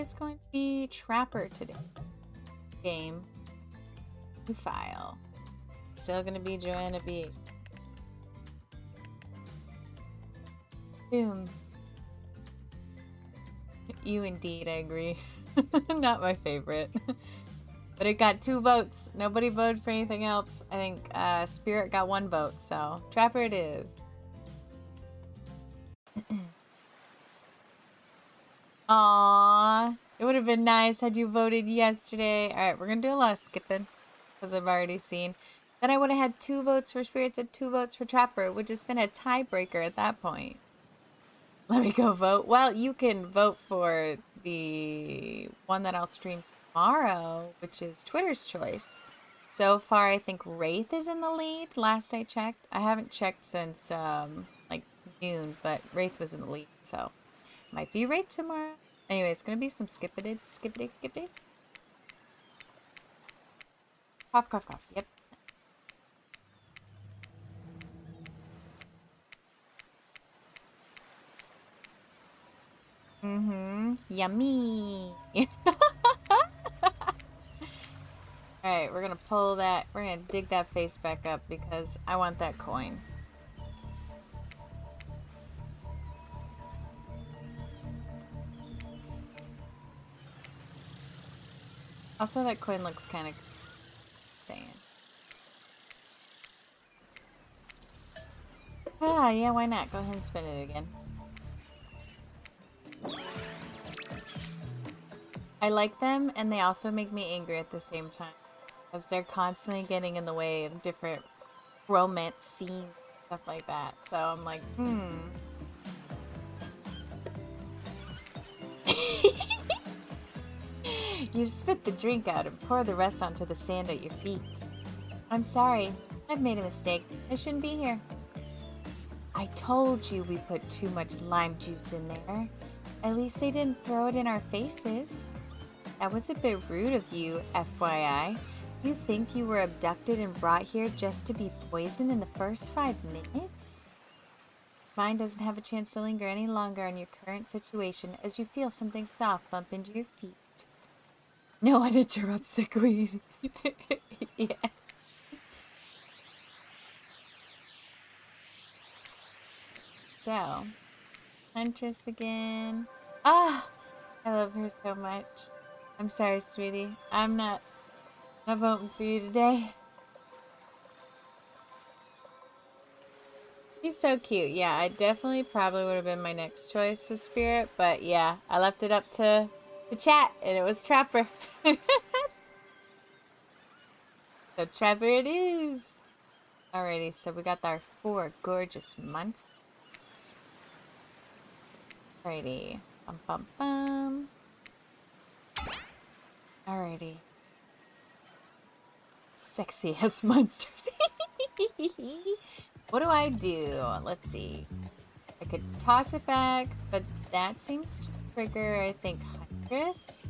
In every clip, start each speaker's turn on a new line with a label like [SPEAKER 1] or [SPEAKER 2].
[SPEAKER 1] is going to be Trapper today. Game. New file. Still going to be Joanna B. Boom. You indeed, I agree. Not my favorite. But it got 2 votes. Nobody voted for anything else. I think Spirit got 1 vote, so Trapper it is. Aww. It would have been nice had you voted yesterday. Alright, we're gonna do a lot of skipping, as I've already seen. Then I would have had 2 votes for Spirits and 2 votes for Trapper. It would have just been a tiebreaker at that point. Let me go vote. Well, you can vote for the one that I'll stream tomorrow, which is Twitter's choice. So far, I think Wraith is in the lead, last I checked. I haven't checked since, like, noon, but Wraith was in the lead, so might be Wraith tomorrow. Anyway, it's gonna be some skippity. Cough, cough, cough. Yep. Yummy. Alright, we're gonna pull that. We're gonna dig that face back up because I want that coin. Also, that coin looks kind of insane. Ah, yeah, why not? Go ahead and spin it again. I like them, and they also make me angry at the same time. Because they're constantly getting in the way of different romance scenes, stuff like that. So I'm like, You spit the drink out and pour the rest onto the sand at your feet. I'm sorry. I've made a mistake. I shouldn't be here. I told you we put too much lime juice in there. At least they didn't throw it in our faces. That was a bit rude of you, FYI. You think you were abducted and brought here just to be poisoned in the first 5 minutes? Mine doesn't have a chance to linger any longer on your current situation as you feel something soft bump into your feet. No one interrupts the queen. Yeah. So, Huntress again. Ah! I love her so much. I'm sorry, sweetie. I'm not voting for you today. She's so cute. Yeah, I definitely probably would have been my next choice with Spirit, but yeah, I left it up to the chat, and it was Trapper. So Trapper it is. Alrighty, so we got our 4 gorgeous monsters. Alrighty. Bum bum bum. Alrighty. Sexy ass monsters. What do I do? Let's see. I could toss it back, but that seems to trigger, I think, Huntress.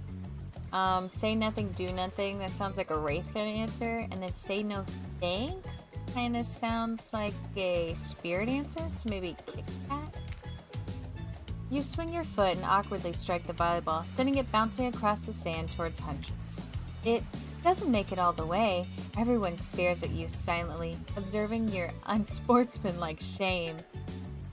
[SPEAKER 1] Say nothing, do nothing. That sounds like a Wraith kind of answer. And then say no thanks kind of sounds like a Spirit answer. So maybe Kit Kat. You swing your foot and awkwardly strike the volleyball, sending it bouncing across the sand towards Huntress. It doesn't make it all the way. Everyone stares at you silently, observing your unsportsmanlike shame.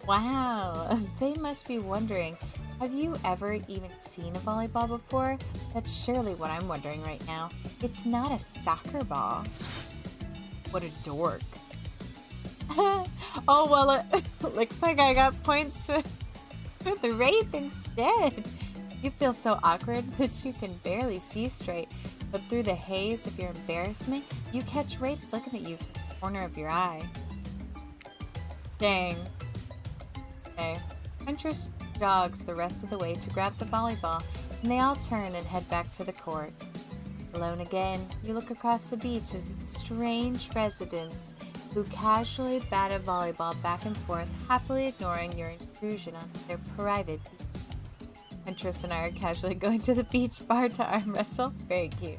[SPEAKER 1] Wow, they must be wondering, have you ever even seen a volleyball before? That's surely what I'm wondering right now. It's not a soccer ball. What a dork. Oh, well, it looks like I got points with the Wraith instead. You feel so awkward that you can barely see straight, but through the haze of your embarrassment, you catch Wraith looking at you from the corner of your eye. Dang. Okay. Huntress jogs the rest of the way to grab the volleyball, and they all turn and head back to the court. Alone again, you look across the beach as the strange residents who casually bat a volleyball back and forth, happily ignoring your intrusion on their private beach. Huntress and I are casually going to the beach bar to arm wrestle. Very cute.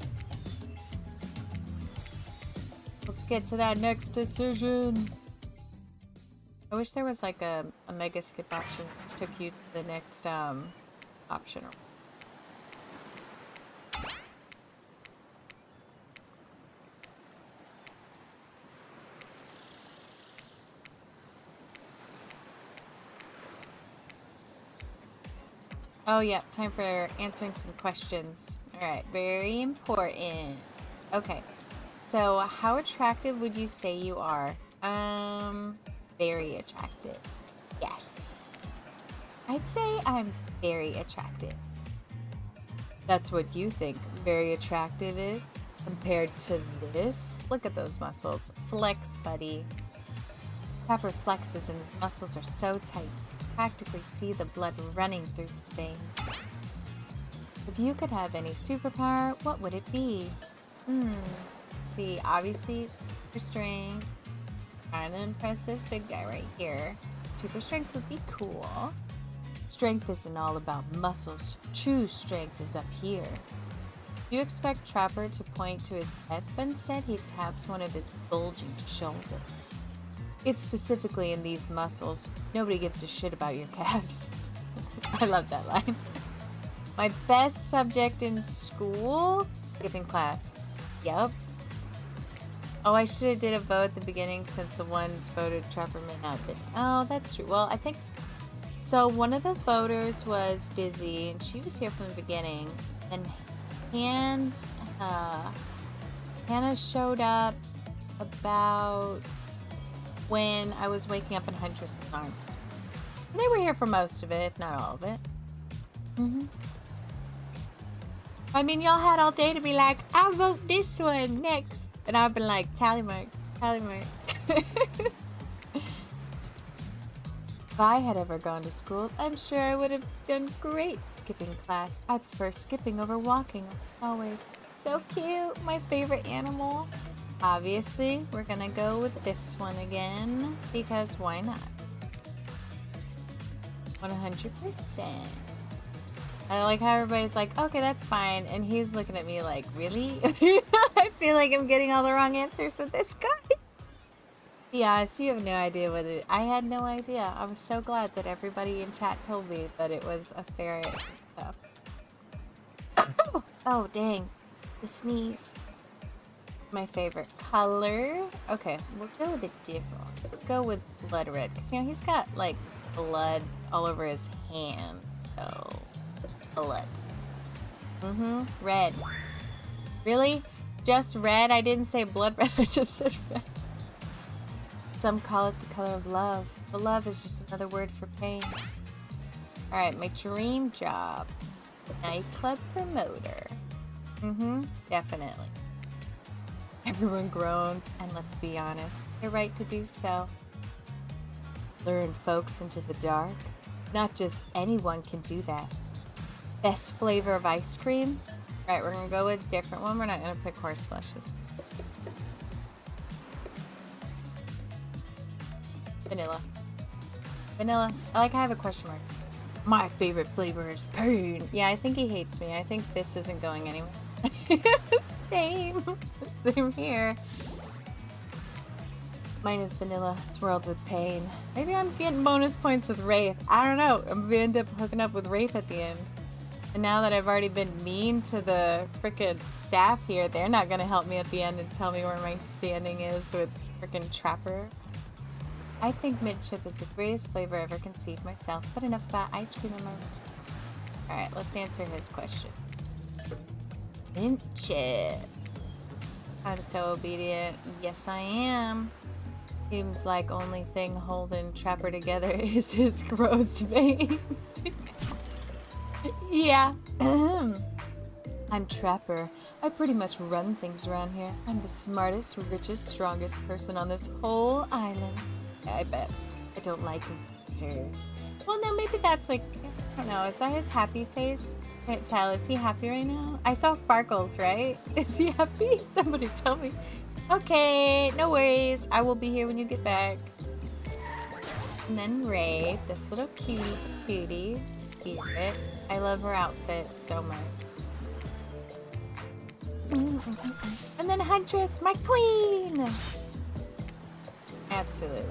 [SPEAKER 1] Let's get to that next decision. I wish there was like a mega skip option which took you to the next option. Oh, yeah, time for answering some questions. All right, very important. Okay, so how attractive would you say you are? Very attractive. Yes. I'd say I'm very attractive. That's what you think very attractive is compared to this. Look at those muscles. Flex, buddy. Trapper flexes and his muscles are so tight. You practically see the blood running through his veins. If you could have any superpower, what would it be? See, obviously, super strength. Trying to impress this big guy right here. Super strength would be cool. Strength isn't all about muscles. True strength is up here. You expect Trapper to point to his head, but instead he taps one of his bulging shoulders. It's specifically in these muscles. Nobody gives a shit about your calves. I love that line. My best subject in school? Skipping class. Yup. Oh, I should have did a vote at the beginning since the ones voted Trapper may not have been. Oh, that's true. Well, I think... So one of the voters was Dizzy, and she was here from the beginning. And Hannah showed up about when I was waking up in Huntress's arms. They were here for most of it, if not all of it. I mean, y'all had all day to be like, I'll vote this one next. And I've been like, tally mark, tally mark. If I had ever gone to school, I'm sure I would have done great skipping class. I prefer skipping over walking, always. So cute, my favorite animal. Obviously, we're gonna go with this one again, because why not? 100%. I like how everybody's like, okay, that's fine. And he's looking at me like, really? I feel like I'm getting all the wrong answers with this guy. Yeah, so you have no idea what it... I had no idea. I was so glad that everybody in chat told me that it was a ferret. So. Oh, dang. The sneeze. My favorite color. Okay, we'll go with a different one. Let's go with blood red. Because, you know, he's got, like, blood all over his hand. So, blood. Red. Really? Just red? I didn't say blood red. I just said red. Some call it the color of love. But love is just another word for pain. Alright, my dream job. Nightclub promoter. Definitely. Everyone groans, and let's be honest, they're right to do so. Luring folks into the dark? Not just anyone can do that. Best flavor of ice cream? Alright, we're gonna go with a different one. We're not gonna pick horseflesh this time. Vanilla. Vanilla. I have a question mark. My favorite flavor is pain. Yeah, I think he hates me. I think this isn't going anywhere. Same. Same here. Mine is vanilla swirled with pain. Maybe I'm getting bonus points with Wraith. I don't know. I'm gonna end up hooking up with Wraith at the end. And now that I've already been mean to the frickin' staff here, they're not gonna help me at the end and tell me where my standing is with frickin' Trapper. I think mint chip is the greatest flavor I ever conceived myself, but enough about ice cream in my room. Alright, let's answer his question. Mint chip. I'm so obedient. Yes, I am. Seems like only thing holding Trapper together is his gross veins. Yeah. I'm Trapper. I pretty much run things around here. I'm the smartest, richest, strongest person on this whole island. I bet. I don't like answers. Well, no, maybe that's like, I don't know, is that his happy face? Can't tell. Is he happy right now? I saw sparkles, right? Is he happy? Somebody tell me. Okay, no worries. I will be here when you get back. And then Ray, this little cutie patootie, Spirit. I love her outfit so much. And then Huntress, my queen! Absolutely.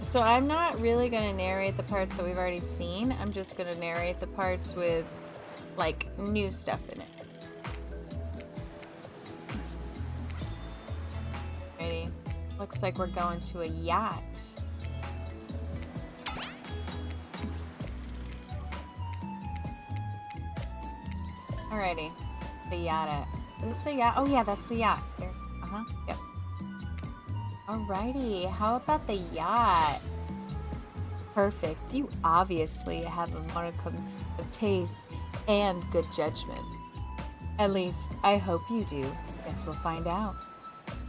[SPEAKER 1] So I'm not really going to narrate the parts that we've already seen. I'm just going to narrate the parts with, like, new stuff in it. Ready? Looks like we're going to a yacht. Alrighty. The yacht at. Is this the yacht? Oh yeah, that's the yacht. There. Uh-huh. Yep. Alrighty. How about the yacht? Perfect. You obviously have a modicum of taste and good judgment. At least, I hope you do. Guess we'll find out.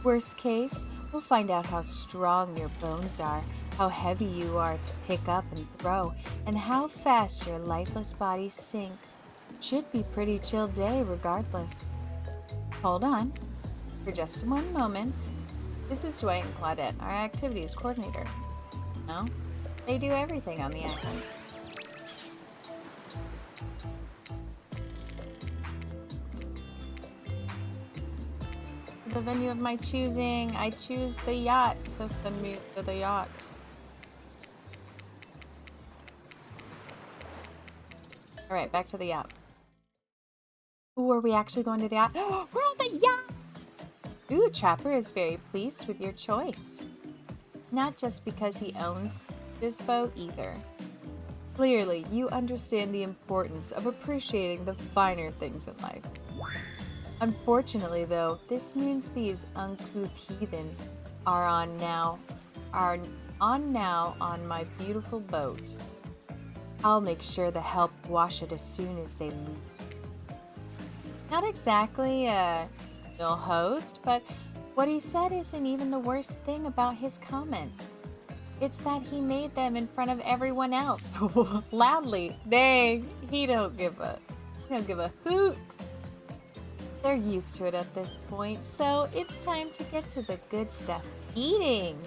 [SPEAKER 1] Worst case, we'll find out how strong your bones are, how heavy you are to pick up and throw, and how fast your lifeless body sinks. Should be pretty chill day regardless. Hold on. For just one moment. This is Dwight and Claudette, our activities coordinator. No? They do everything on the island. The venue of my choosing. I choose the yacht, so send me to the yacht. Alright, back to the yacht. Ooh, are we actually going to the yacht? We're on the yacht! Ooh, Trapper is very pleased with your choice. Not just because he owns this boat either. Clearly, you understand the importance of appreciating the finer things in life. Unfortunately, though, this means these uncouth heathens are on now on my beautiful boat. I'll make sure the help wash it as soon as they leave. Not exactly a no host, but what he said isn't even the worst thing about his comments. It's that he made them in front of everyone else, loudly. Dang, he don't give a hoot. They're used to it at this point, so it's time to get to the good stuff, eating.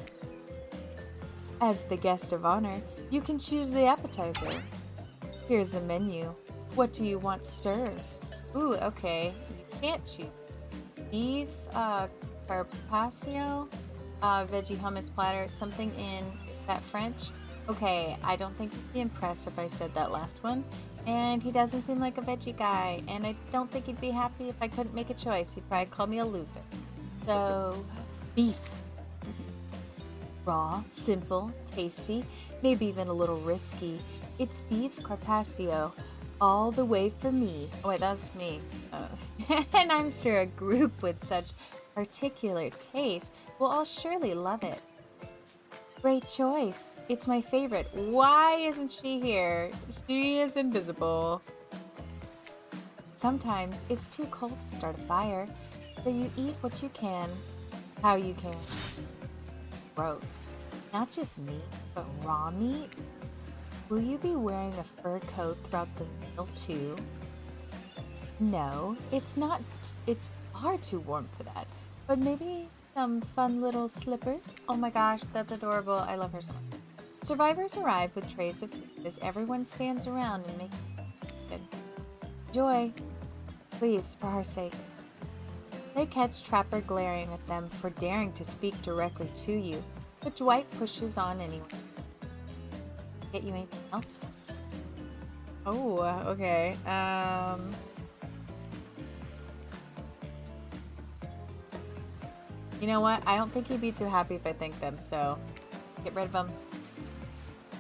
[SPEAKER 1] As the guest of honor, you can choose the appetizer. Here's a menu. What do you want served? Ooh, okay. You can't choose. Beef, carpaccio, veggie hummus platter, something in that French. Okay, I don't think he'd be impressed if I said that last one. And he doesn't seem like a veggie guy, and I don't think he'd be happy if I couldn't make a choice. He'd probably call me a loser. So, beef. Raw, simple, tasty, maybe even a little risky. It's beef carpaccio, all the way for me. Oh wait, that's me. And I'm sure a group with such particular taste will all surely love it. Great choice. It's my favorite. Why isn't she here? She is invisible. Sometimes it's too cold to start a fire, so you eat what you can, how you can. Gross. Not just meat, but raw meat? Will you be wearing a fur coat throughout the meal too? No, it's not. It's far too warm for that. But maybe some fun little slippers. Oh my gosh, that's adorable. I love her so much. Survivors arrive with trays of food as everyone stands around and makes good. Enjoy. Please, for her sake. They catch Trapper glaring at them for daring to speak directly to you, but Dwight pushes on anyway. Get you anything else? Oh, okay. You know what? I don't think he'd be too happy if I thanked them, so get rid of him.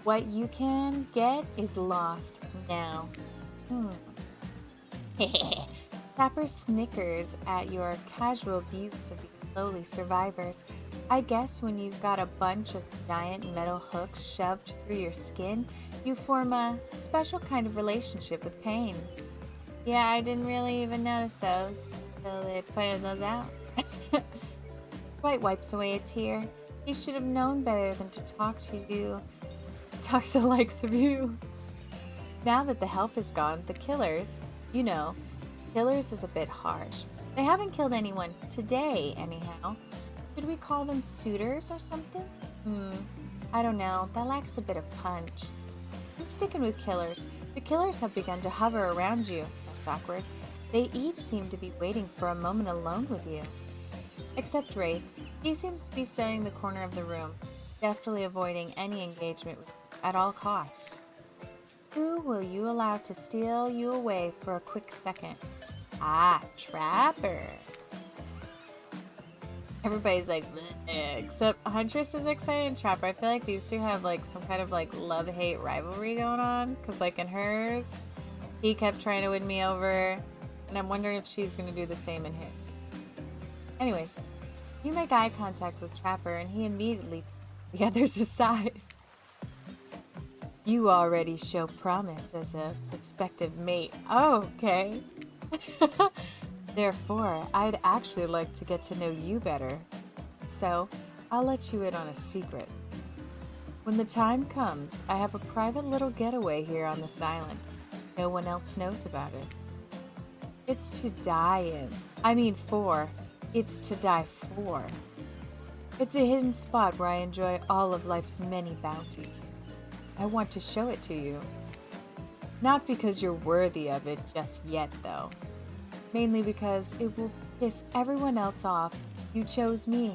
[SPEAKER 1] What you can get is lost now. Trapper snickers at your casual abuse of these lowly survivors. I guess when you've got a bunch of giant metal hooks shoved through your skin, you form a special kind of relationship with pain. Yeah, I didn't really even notice those until they pointed those out. Dwight wipes away a tear. He should have known better than to talk to you. Talk to the likes of you. Now that the help is gone, the killers, killers is a bit harsh. They haven't killed anyone today, anyhow. Should we call them suitors or something? I don't know. That lacks a bit of punch. I'm sticking with killers. The killers have begun to hover around you. That's awkward. They each seem to be waiting for a moment alone with you. Except Wraith. He seems to be studying the corner of the room, deftly avoiding any engagement with you at all costs. Who will you allow to steal you away for a quick second? Ah, Trapper. Everybody's like, "Bleh," except Huntress is excited and Trapper. I feel like these two have like some kind of like love-hate rivalry going on. Cause like in hers, he kept trying to win me over. And I'm wondering if she's gonna do the same in his. Anyways, you make eye contact with Trapper and he immediately the others aside. You already show promise as a prospective mate. Oh, okay. Therefore, I'd actually like to get to know you better. So, I'll let you in on a secret. When the time comes, I have a private little getaway here on this island. No one else knows about it. It's to die in. I mean for. It's to die for. It's a hidden spot where I enjoy all of life's many bounties. I want to show it to you. Not because you're worthy of it just yet, though. Mainly because it will piss everyone else off. You chose me.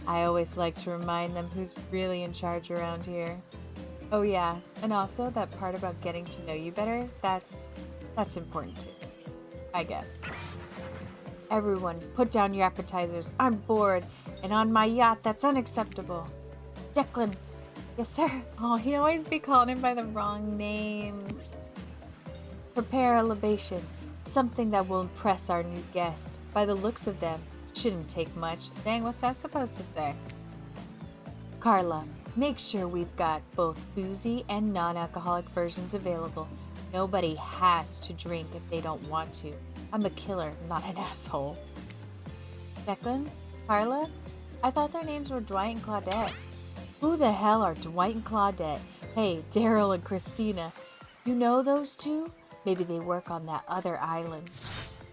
[SPEAKER 1] I always like to remind them who's really in charge around here. Oh yeah, and also that part about getting to know you better, that's important too. I guess. Everyone, put down your appetizers. I'm bored, and on my yacht, that's unacceptable. Declan. Yes, sir. Oh, he always be calling him by the wrong name. Prepare a libation. Something that will impress our new guest. By the looks of them, shouldn't take much. Dang, what's that supposed to say? Carla, make sure we've got both boozy and non-alcoholic versions available. Nobody has to drink if they don't want to. I'm a killer, not an asshole. Declan? Carla? I thought their names were Dwight and Claudette. Who the hell are Dwight and Claudette? Hey, Daryl and Christina. You know those two? Maybe they work on that other island.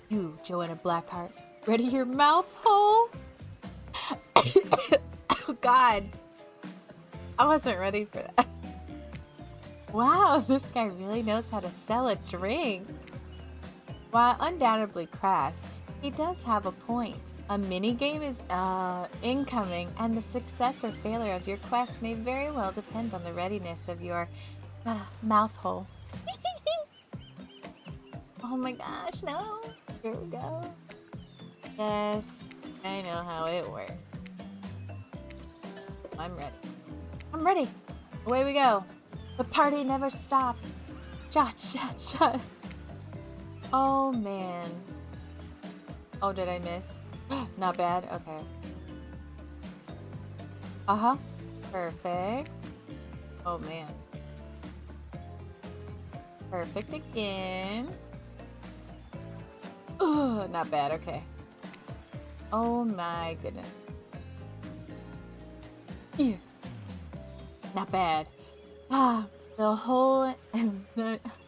[SPEAKER 1] You, Joanna Blackheart, ready your mouth hole? Oh, God. I wasn't ready for that. Wow, this guy really knows how to sell a drink. While undoubtedly crass, he does have a point. A minigame is incoming, and the success or failure of your quest may very well depend on the readiness of your mouth hole. Oh my gosh, no. Here we go. Yes, I know how it works. I'm ready. I'm ready. Away we go. The party never stops. Cha cha cha. Oh man. Oh, did I miss? Not bad. Okay. Uh-huh. Perfect. Oh man. Perfect again. Ugh, not bad. Okay. Oh my goodness. Yeah. Not bad. The whole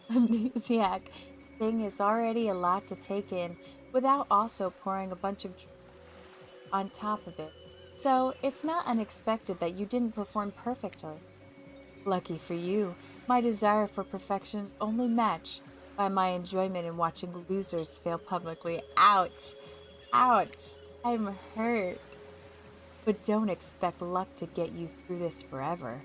[SPEAKER 1] amnesiac thing is already a lot to take in without also pouring a bunch of on top of it. So it's not unexpected that you didn't perform perfectly. Lucky for you, my desire for perfection is only matched by my enjoyment in watching losers fail publicly. Ouch. Ouch. I'm hurt. But don't expect luck to get you through this forever.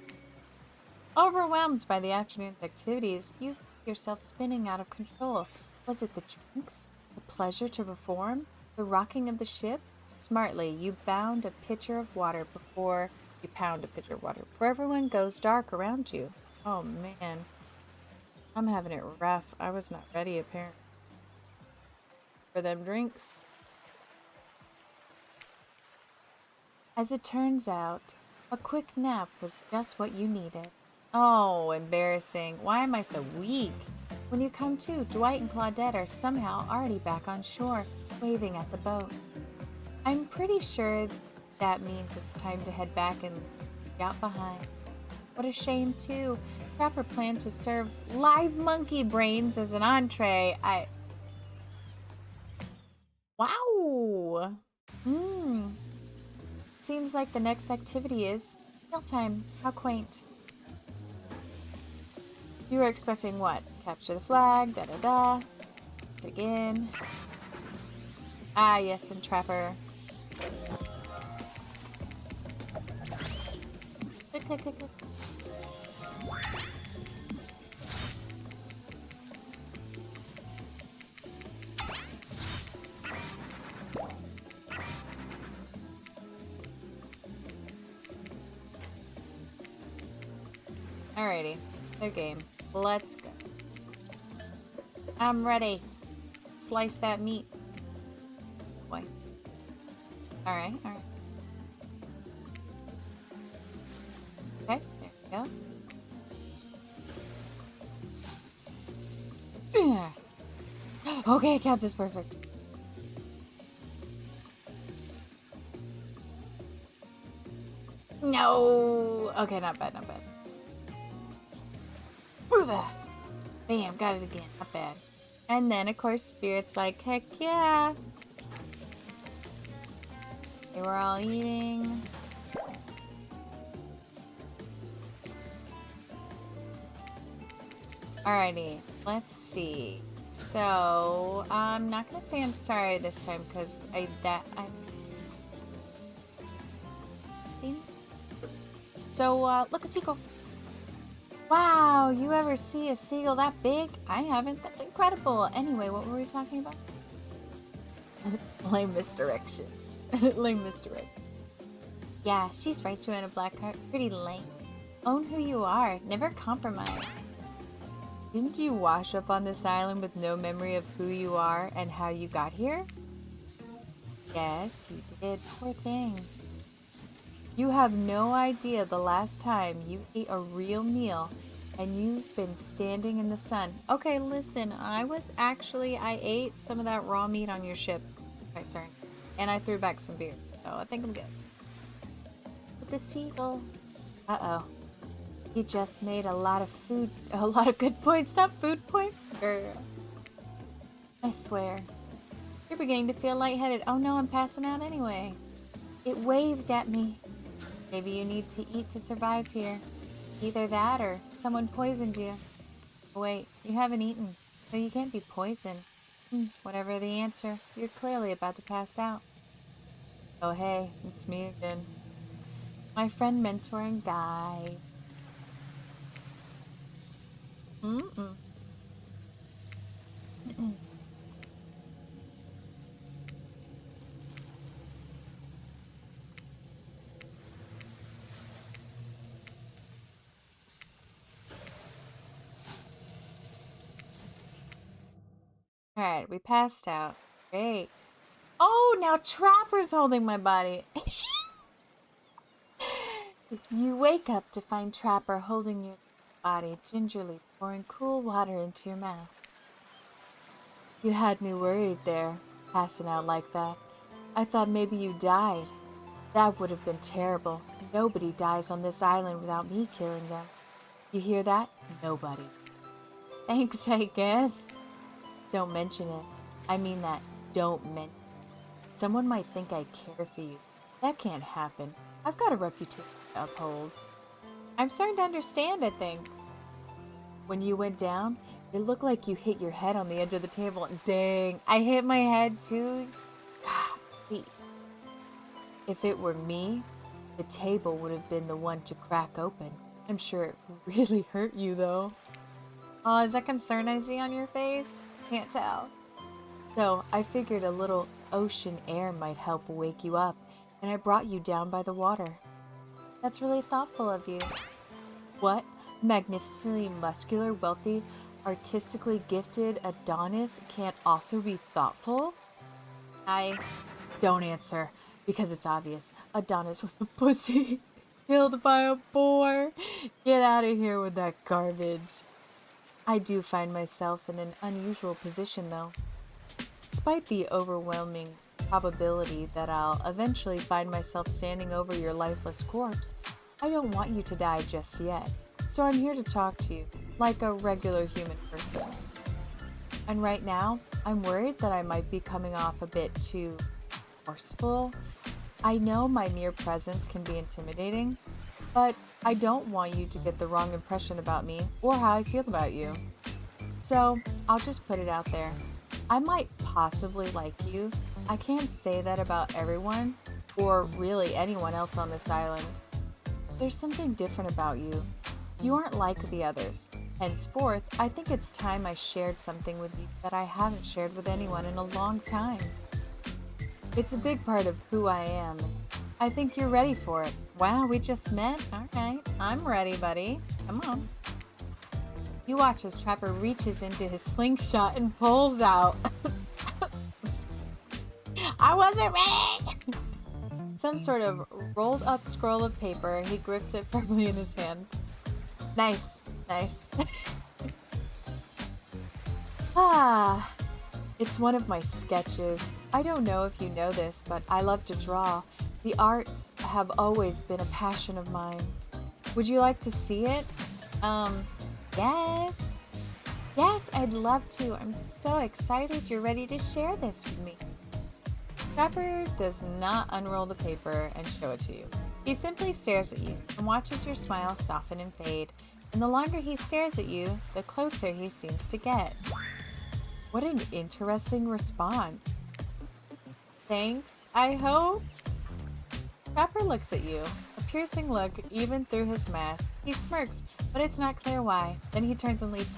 [SPEAKER 1] Overwhelmed by the afternoon's activities, you find yourself spinning out of control. Was it the drinks? The pleasure to perform? The rocking of the ship? Smartly, you pound a pitcher of water before everyone goes dark around you. Oh man. I'm having it rough. I was not ready apparently for them drinks. As it turns out, a quick nap was just what you needed. Oh, embarrassing. Why am I so weak? When you come to, Dwight and Claudette are somehow already back on shore, waving at the boat. I'm pretty sure that means it's time to head back and yacht behind. What a shame, too. Trapper planned to serve live monkey brains as an entree. Wow! Seems like the next activity is mealtime. How quaint. You were expecting what? Capture the flag, da-da-da. Once again. Ah, yes, and Trapper. Click, click, click, click. Alrighty. Their game. Let's go. I'm ready. Slice that meat. Boy. Alright, alright. Okay, there we go. Okay, counts as perfect. No! Okay, not bad, not bad. Bam, got it again. Not bad. And then, of course, Spirit's like, heck yeah! They were all eating. Alrighty, let's see. So, I'm not gonna say I'm sorry this time because I'm see. So, look, a seagull. Wow, you ever see a seagull that big? I haven't. That's incredible. Anyway, what were we talking about? Lame misdirection. Lame misdirection. Yeah, she's right to in a black cart. Pretty lame. Own who you are. Never compromise. Didn't you wash up on this island with no memory of who you are and how you got here? Yes, you did. Poor thing. You have no idea the last time you ate a real meal and you've been standing in the sun. Okay, listen, I ate some of that raw meat on your ship. Okay, sorry. And I threw back some beer. So I think I'm good. But the seagull. Uh-oh. You just made a lot of good points, not food points. I swear. You're beginning to feel lightheaded. Oh no, I'm passing out anyway. It waved at me. Maybe you need to eat to survive here. Either that or someone poisoned you. Wait, you haven't eaten, so you can't be poisoned. Whatever the answer, you're clearly about to pass out. Oh hey, it's me again. My friend, mentor, and guide. Alright, we passed out. Great. Oh, now Trapper's holding my body. You wake up to find Trapper holding your body, gingerly pouring cool water into your mouth. You had me worried there, passing out like that. I thought maybe you died. That would have been terrible. Nobody dies on this island without me killing them. You hear that? Nobody. Thanks, I guess. Don't mention it. I mean that. Don't mention it. Someone might think I care for you. That can't happen. I've got a reputation to uphold. I'm starting to understand, I think. When you went down, it looked like you hit your head on the edge of the table. Dang, I hit my head too. If it were me, the table would have been the one to crack open. I'm sure it really hurt you, though. Oh, is that concern I see on your face? Can't tell. So, I figured a little ocean air might help wake you up, and I brought you down by the water. That's really thoughtful of you. What? Magnificently muscular, wealthy, artistically gifted Adonis can't also be thoughtful? I don't answer, because it's obvious. Adonis was a pussy. Killed by a boar. Get out of here with that garbage. I do find myself in an unusual position, though. Despite the overwhelming probability that I'll eventually find myself standing over your lifeless corpse, I don't want you to die just yet. So I'm here to talk to you, like a regular human person. And right now, I'm worried that I might be coming off a bit too forceful. I know my mere presence can be intimidating, but I don't want you to get the wrong impression about me or how I feel about you. So, I'll just put it out there. I might possibly like you. I can't say that about everyone, or really anyone else on this island. There's something different about you. You aren't like the others. Henceforth, I think it's time I shared something with you that I haven't shared with anyone in a long time. It's a big part of who I am. I think you're ready for it. Wow, we just met? Alright, I'm ready, buddy. Come on. You watch as Trapper reaches into his slingshot and pulls out. I wasn't ready! Some sort of rolled up scroll of paper. He grips it firmly in his hand. Nice, nice. It's one of my sketches. I don't know if you know this, but I love to draw. The arts have always been a passion of mine. Would you like to see it? Yes. Yes, I'd love to. I'm so excited you're ready to share this with me. Trapper does not unroll the paper and show it to you. He simply stares at you and watches your smile soften and fade. And the longer he stares at you, the closer he seems to get. What an interesting response. Thanks, I hope. Trapper looks at you, a piercing look even through his mask. He smirks, but it's not clear why. Then he turns and leaves.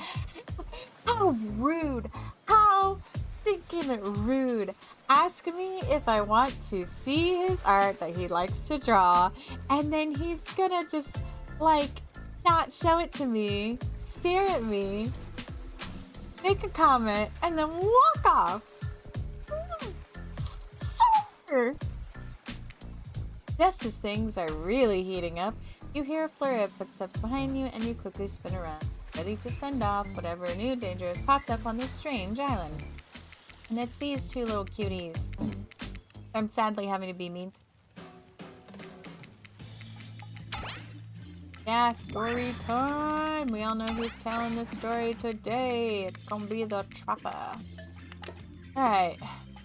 [SPEAKER 1] How rude! How stinking rude! Ask me if I want to see his art that he likes to draw, and then he's gonna just, like, not show it to me, stare at me, make a comment, and then walk off. Sir! Just as things are really heating up, you hear a flurry of footsteps behind you and you quickly spin around, ready to fend off whatever new danger has popped up on this strange island. And it's these two little cuties. I'm sadly having to be mean to. Yeah, story time! We all know who's telling this story today. It's gonna be the Trapper. Alright.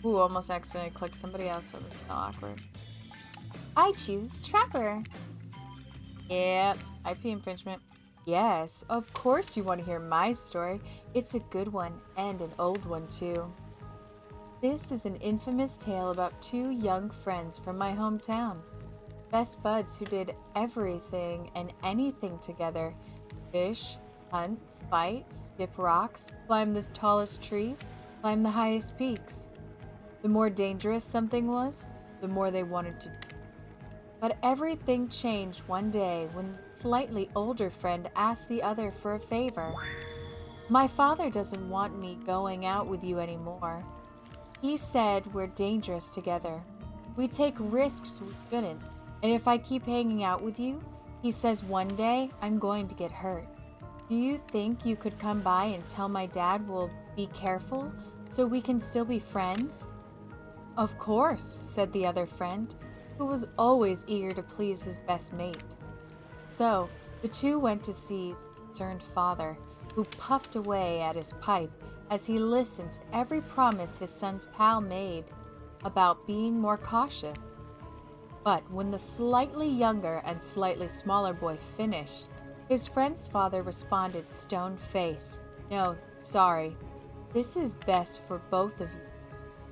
[SPEAKER 1] Ooh, almost accidentally clicked somebody else, so it's so awkward. I choose Trapper. Yep, IP infringement. Yes, of course you want to hear my story. It's a good one, and an old one too. This is an infamous tale about two young friends from my hometown. Best buds who did everything and anything together. Fish, hunt, fight, skip rocks, climb the tallest trees, climb the highest peaks. The more dangerous something was, the more they wanted to do. But everything changed one day when the slightly older friend asked the other for a favor. My father doesn't want me going out with you anymore. He said we're dangerous together. We take risks we shouldn't. And if I keep hanging out with you, he says one day I'm going to get hurt. Do you think you could come by and tell my dad we'll be careful so we can still be friends? Of course, said the other friend, who was always eager to please his best mate. So, the two went to see the concerned father, who puffed away at his pipe as he listened to every promise his son's pal made about being more cautious. But when the slightly younger and slightly smaller boy finished, his friend's father responded stone-faced, "No, sorry. This is best for both of you.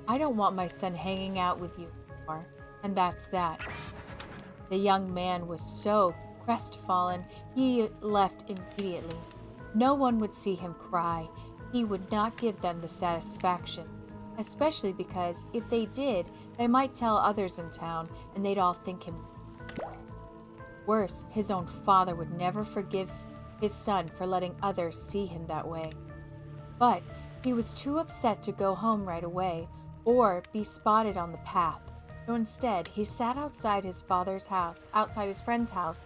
[SPEAKER 1] I don't want my son hanging out with you anymore, and that's that." The young man was so crestfallen, he left immediately. No one would see him cry. He would not give them the satisfaction, especially because if they did, they might tell others in town and they'd all think him. Worse, his own father would never forgive his son for letting others see him that way. But he was too upset to go home right away or be spotted on the path. So instead, he sat outside his father's house, outside his friend's house,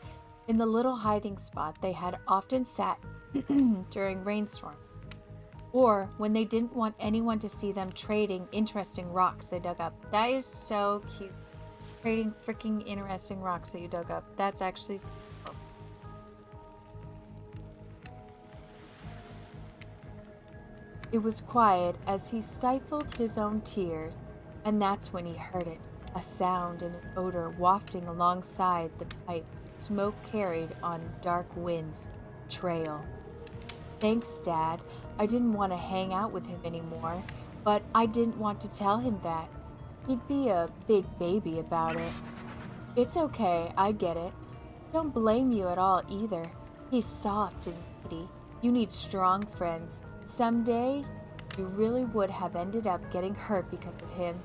[SPEAKER 1] in the little hiding spot they had often sat during rainstorms, or when they didn't want anyone to see them trading interesting rocks they dug up. That is so cute. Trading freaking interesting rocks that you dug up. That's actually... It was quiet as he stifled his own tears, and that's when he heard it, a sound and an odor wafting alongside the pipe, smoke carried on dark winds, trail. Thanks, Dad. I didn't want to hang out with him anymore, but I didn't want to tell him that. He'd be a big baby about it. It's okay, I get it. Don't blame you at all either. He's soft and needy. You need strong friends. Someday, you really would have ended up getting hurt because of him.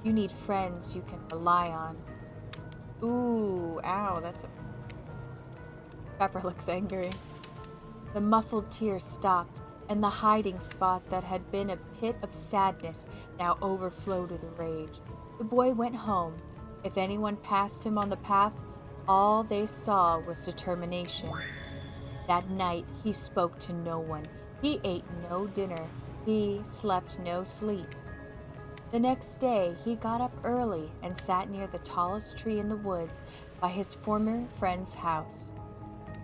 [SPEAKER 1] You need friends you can rely on. Ooh, ow, that's a... Pepper looks angry. The muffled tears stopped, and the hiding spot that had been a pit of sadness now overflowed with rage. The boy went home. If anyone passed him on the path, all they saw was determination. That night, he spoke to no one. He ate no dinner. He slept no sleep. The next day, he got up early and sat near the tallest tree in the woods by his former friend's house.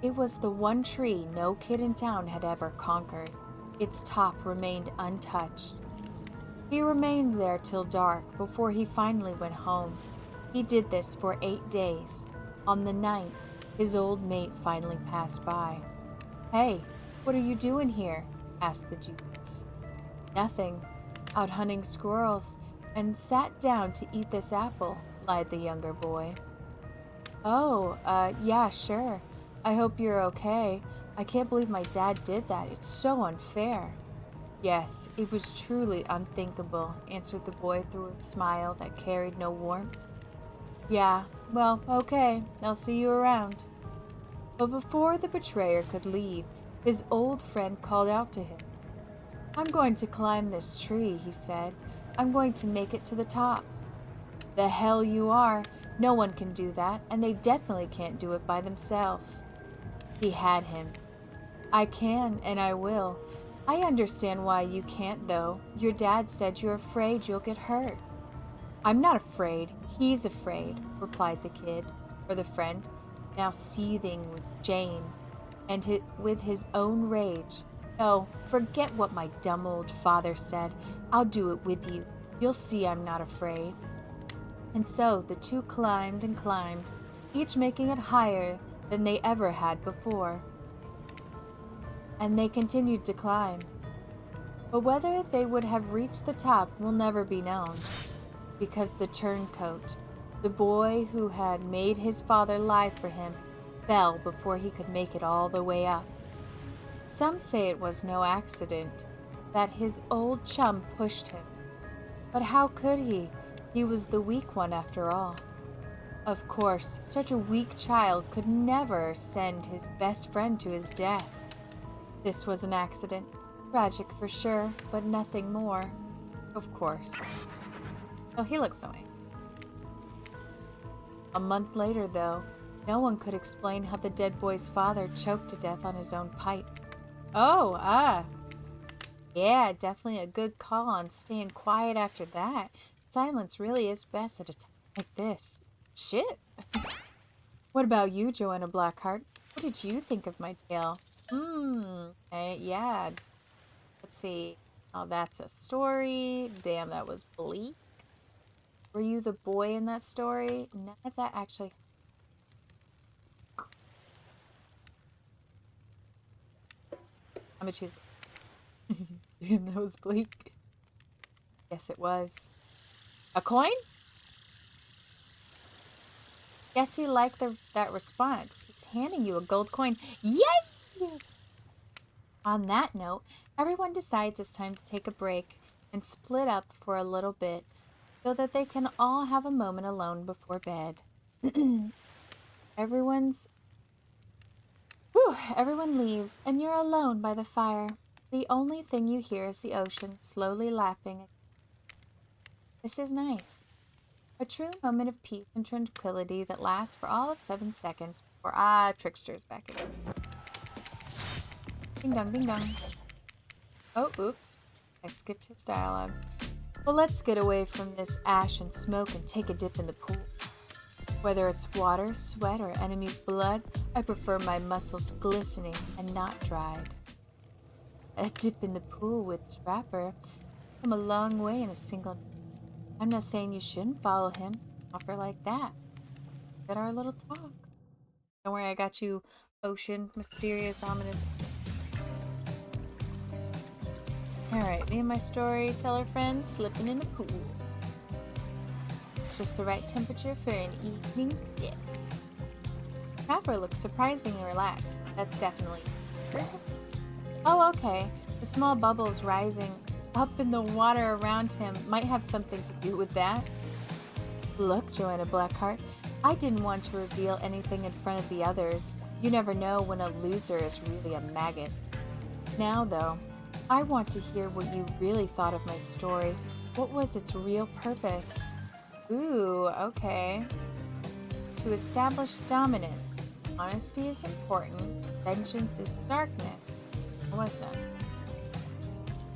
[SPEAKER 1] It was the one tree no kid in town had ever conquered. Its top remained untouched. He remained there till dark before he finally went home. He did this for 8 days. On the ninth, his old mate finally passed by. "Hey, what are you doing here?" asked the Jewess. "Nothing. Out hunting squirrels, and sat down to eat this apple," lied the younger boy. "Oh, yeah, sure. I hope you're okay. I can't believe my dad did that. It's so unfair." "Yes, it was truly unthinkable," answered the boy through a smile that carried no warmth. "Yeah, well, okay. I'll see you around." But before the betrayer could leave, his old friend called out to him. "I'm going to climb this tree," he said. "I'm going to make it to the top." "The hell you are. No one can do that, and they definitely can't do it by themselves." He had him. "I can, and I will. I understand why you can't, though. Your dad said you're afraid you'll get hurt." "I'm not afraid. He's afraid," replied the kid, or the friend, now seething with Jane, and with his own rage. "Oh, forget what my dumb old father said. I'll do it with you. You'll see I'm not afraid." And so the two climbed and climbed, each making it higher than they ever had before. And they continued to climb. But whether they would have reached the top will never be known, because the turncoat, the boy who had made his father lie for him, fell before he could make it all the way up. Some say it was no accident, that his old chum pushed him. But how could he? He was the weak one after all. Of course, such a weak child could never send his best friend to his death. This was an accident, tragic for sure, but nothing more. Of course. Oh, he looks away. A month later, though, no one could explain how the dead boy's father choked to death on his own pipe. Oh, yeah, definitely a good call on staying quiet after that. Silence really is best at a time like this. Shit. What about you, Joanna Blackheart? What did you think of my tale? Yeah. Let's see. Oh, that's a story. Damn, that was bleak. Were you the boy in that story? None of that actually. I'm gonna choose it. Damn, that was bleak. Yes, it was. A coin? Guess he liked that response. It's handing you a gold coin. Yay! On that note, everyone decides it's time to take a break and split up for a little bit so that they can all have a moment alone before bed. Everyone leaves, and you're alone by the fire. The only thing you hear is the ocean slowly lapping. This is nice. A true moment of peace and tranquility that lasts for all of 7 seconds before Trickster's back again. Ding dong, ding dong. Oh, oops. I skipped his dialogue. Well, let's get away from this ash and smoke and take a dip in the pool. Whether it's water, sweat, or enemy's blood, I prefer my muscles glistening and not dried. A dip in the pool with Trapper come a long way in a single. I'm not saying you shouldn't follow him. Offer like that. Get our little talk. Don't worry, I got you, ocean, mysterious, ominous. Alright, me and my storyteller friend slipping in the pool. It's just the right temperature for an evening dip. Trapper looks surprisingly relaxed. That's definitely. Oh, okay. The small bubbles rising up in the water around him might have something to do with that. Look, Joanna Blackheart, I didn't want to reveal anything in front of the others. You never know when a loser is really a maggot. Now, though, I want to hear what you really thought of my story. What was its real purpose? Ooh, okay. To establish dominance. Honesty is important. Vengeance is darkness. What was it?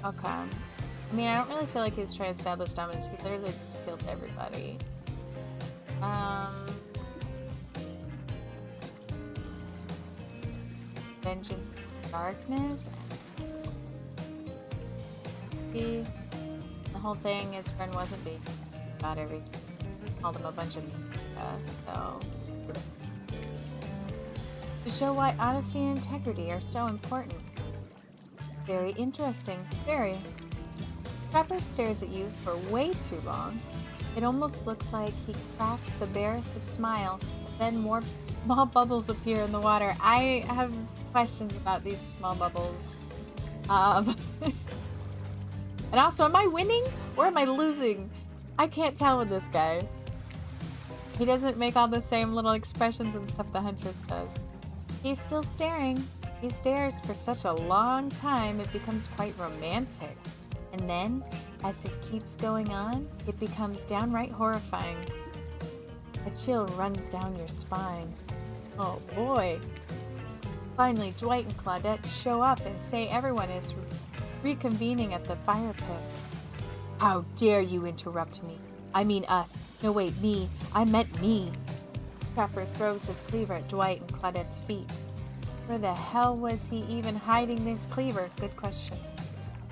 [SPEAKER 1] Okay. I mean, I don't really feel like he's trying to establish dominance. He literally just killed everybody. Vengeance is darkness. The whole thing, his friend wasn't being about everything. Called him a bunch of so to show why honesty and integrity are so important. Very interesting. Very. Trapper stares at you for way too long. It almost looks like he cracks the barest of smiles, but then more small bubbles appear in the water. I have questions about these small bubbles. And also, am I winning or am I losing? I can't tell with this guy. He doesn't make all the same little expressions and stuff the Huntress does. He's still staring. He stares for such a long time, it becomes quite romantic. And then, as it keeps going on, it becomes downright horrifying. A chill runs down your spine. Oh boy. Finally, Dwight and Claudette show up and say everyone is reconvening at the fire pit. How dare you interrupt me? I mean us. No, wait, me. I meant me. Trapper throws his cleaver at Dwight and Claudette's feet. Where the hell was he even hiding this cleaver? Good question.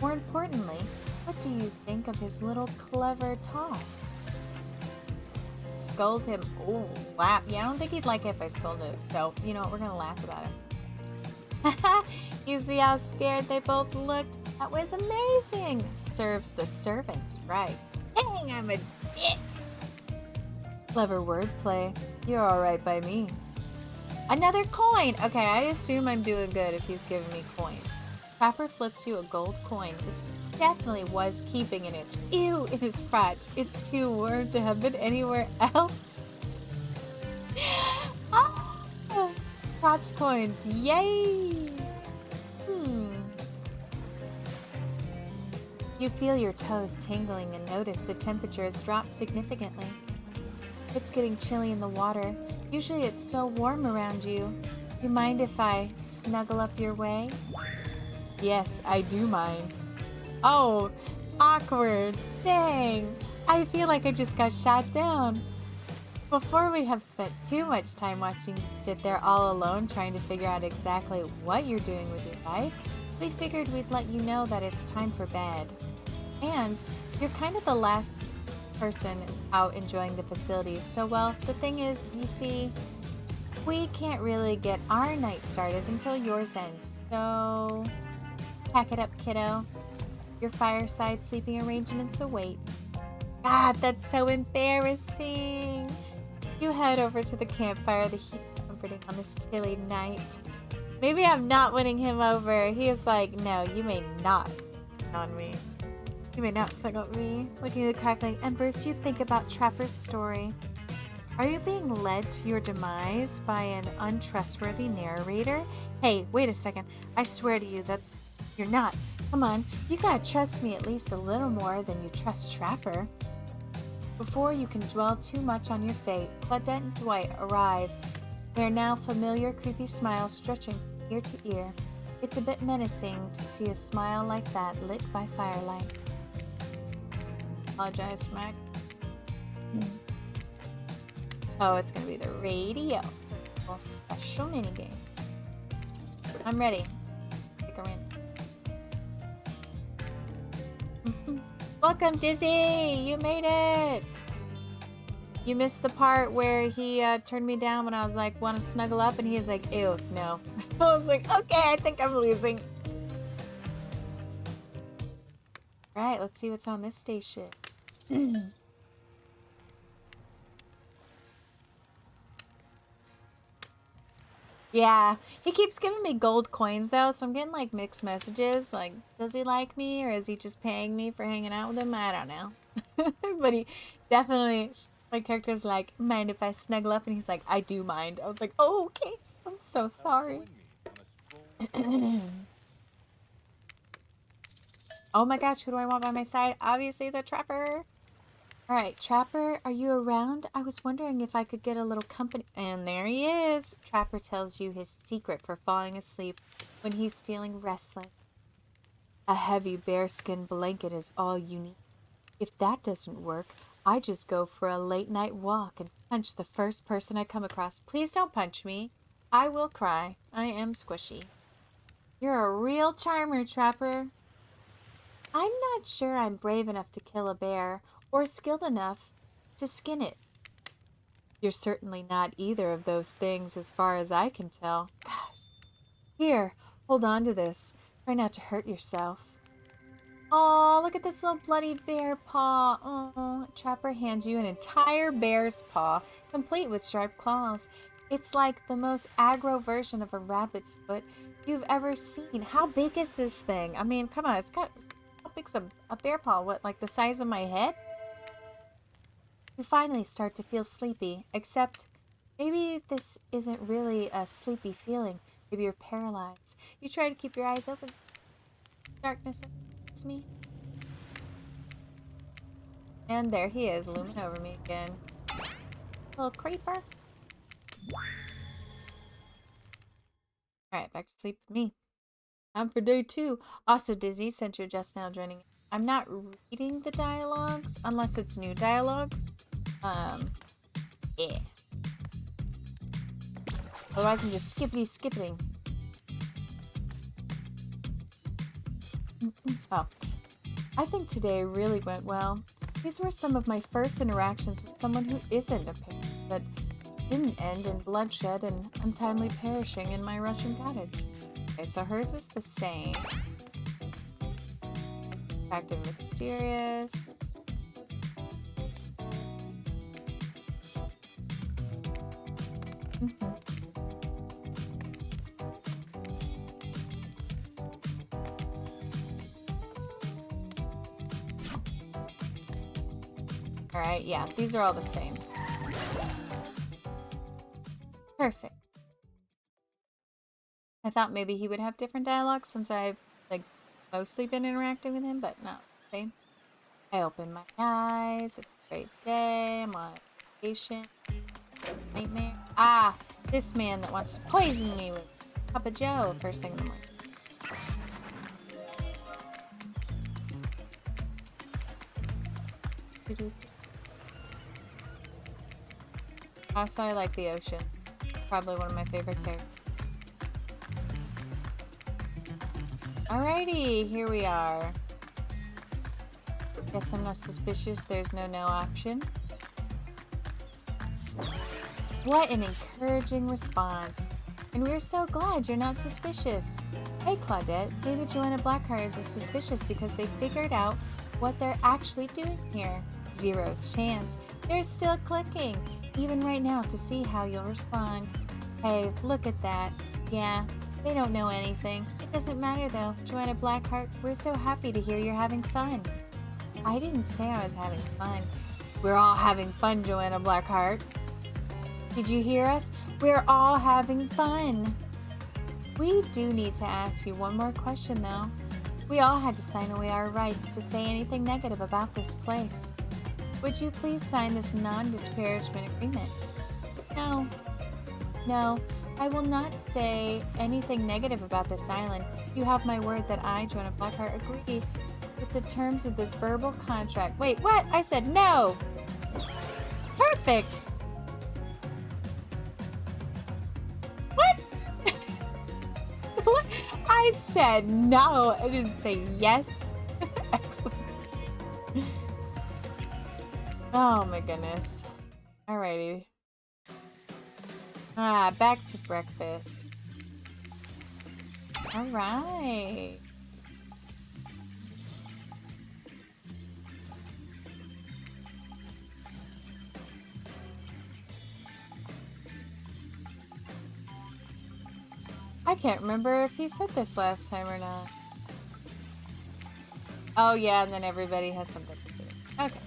[SPEAKER 1] More importantly, what do you think of his little clever toss? Scold him. Oh, laugh. Yeah, I don't think he'd like it if I scolded him. So, you know what? We're going to laugh about it. You see how scared they both looked? That was amazing. Serves the servants right. Dang, I'm a dick. Clever wordplay. You're alright by me. Another coin! Okay, I assume I'm doing good if he's giving me coins. Trapper flips you a gold coin, which definitely was keeping in his crotch. It's too warm to have been anywhere else. Ah! Crotch coins, yay! You feel your toes tingling and notice the temperature has dropped significantly. It's getting chilly in the water. Usually it's so warm around you. You mind if I snuggle up your way? Yes, I do mind. Oh, awkward. Dang. I feel like I just got shot down. Before we have spent too much time watching you sit there all alone trying to figure out exactly what you're doing with your life, we figured we'd let you know that it's time for bed. And you're kind of the last person out enjoying the facilities. So, well, the thing is, you see, we can't really get our night started until yours ends. So, pack it up, kiddo. Your fireside sleeping arrangements await. God, that's so embarrassing. You head over to the campfire, the heat comforting on this chilly night. Maybe I'm not winning him over. He is like, no, you may not on me. You may not snuggle at me. Looking at the crackling embers, you think about Trapper's story. Are you being led to your demise by an untrustworthy narrator? Hey, wait a second. I swear to you, you're not. Come on, you gotta trust me at least a little more than you trust Trapper. Before you can dwell too much on your fate, Claudette and Dwight arrive. Their now familiar creepy smile stretching ear to ear. It's a bit menacing to see a smile like that lit by firelight. Apologize, Mac. Oh, it's gonna be the radio. So a little special minigame. I'm ready. Pick a random. Welcome, Dizzy! You made it! You missed the part where he turned me down when I was like, want to snuggle up? And he was like, ew, no. I was like, okay, I think I'm losing. Alright, let's see what's on this station. Yeah, he keeps giving me gold coins though, so I'm getting like mixed messages. Like, does he like me or is he just paying me for hanging out with him? I don't know. But he definitely My character's like, mind if I snuggle up? And he's like, I do mind. I was like, oh, okay. I'm so sorry. Oh my gosh, who do I want by my side? Obviously the Trapper. Alright, Trapper, are you around? I was wondering if I could get a little company. And there he is. Trapper tells you his secret for falling asleep when he's feeling restless. A heavy bearskin blanket is all you need. If that doesn't work, I just go for a late night walk and punch the first person I come across. Please don't punch me. I will cry. I am squishy. You're a real charmer, Trapper. I'm not sure I'm brave enough to kill a bear, or skilled enough to skin it. You're certainly not either of those things as far as I can tell. Gosh. Here, hold on to this. Try not to hurt yourself. Oh, look at this little bloody bear paw. Oh, Trapper hands you an entire bear's paw, complete with sharp claws. It's like the most aggro version of a rabbit's foot you've ever seen. How big is this thing? I mean, come on, how big's a bear paw? What, like the size of my head? You finally start to feel sleepy, except maybe this isn't really a sleepy feeling. Maybe you're paralyzed. You try to keep your eyes open. Darkness overtakes me. And there he is, looming over me again. Little creeper. Alright, back to sleep with me. I'm for day 2. Also, Dizzy, since you're just now joining, I'm not reading the dialogues unless it's new dialogue. Yeah. Otherwise, I'm just skipping. Oh. I think today really went well. These were some of my first interactions with someone who isn't a parent, that didn't end in bloodshed and untimely perishing in my Russian cottage. Okay, so hers is the same. Attractive, mysterious. Alright, yeah, these are all the same. Perfect. I thought maybe he would have different dialogue since I've, like, mostly been interacting with him, but no, same. I open my eyes, it's a great day, I'm on vacation. Nightmare. Ah, this man that wants to poison me with Papa Joe first thing in the morning. Also, I like the ocean. Probably one of my favorite characters. Alrighty, here we are. Guess I'm not suspicious. There's no option. What an encouraging response. And we're so glad you're not suspicious. Hey, Claudette, maybe Joanna Blackheart is suspicious because they figured out what they're actually doing here. 0 chance. They're still clicking, even right now, to see how you'll respond. Hey, look at that. Yeah, they don't know anything. It doesn't matter though. Joanna Blackheart, we're so happy to hear you're having fun. I didn't say I was having fun. We're all having fun, Joanna Blackheart. Did you hear us? We're all having fun. We do need to ask you one more question though. We all had to sign away our rights to say anything negative about this place. Would you please sign this non-disparagement agreement? No. No, I will not say anything negative about this island. You have my word that I, Joanna Blackheart, agree with the terms of this verbal contract. Wait, what? I said no! Perfect! What? I said no. I didn't say yes. Excellent. Oh my goodness. Alrighty. Back to breakfast. Alright. I can't remember if he said this last time or not. Oh yeah, and then everybody has something to do. Okay.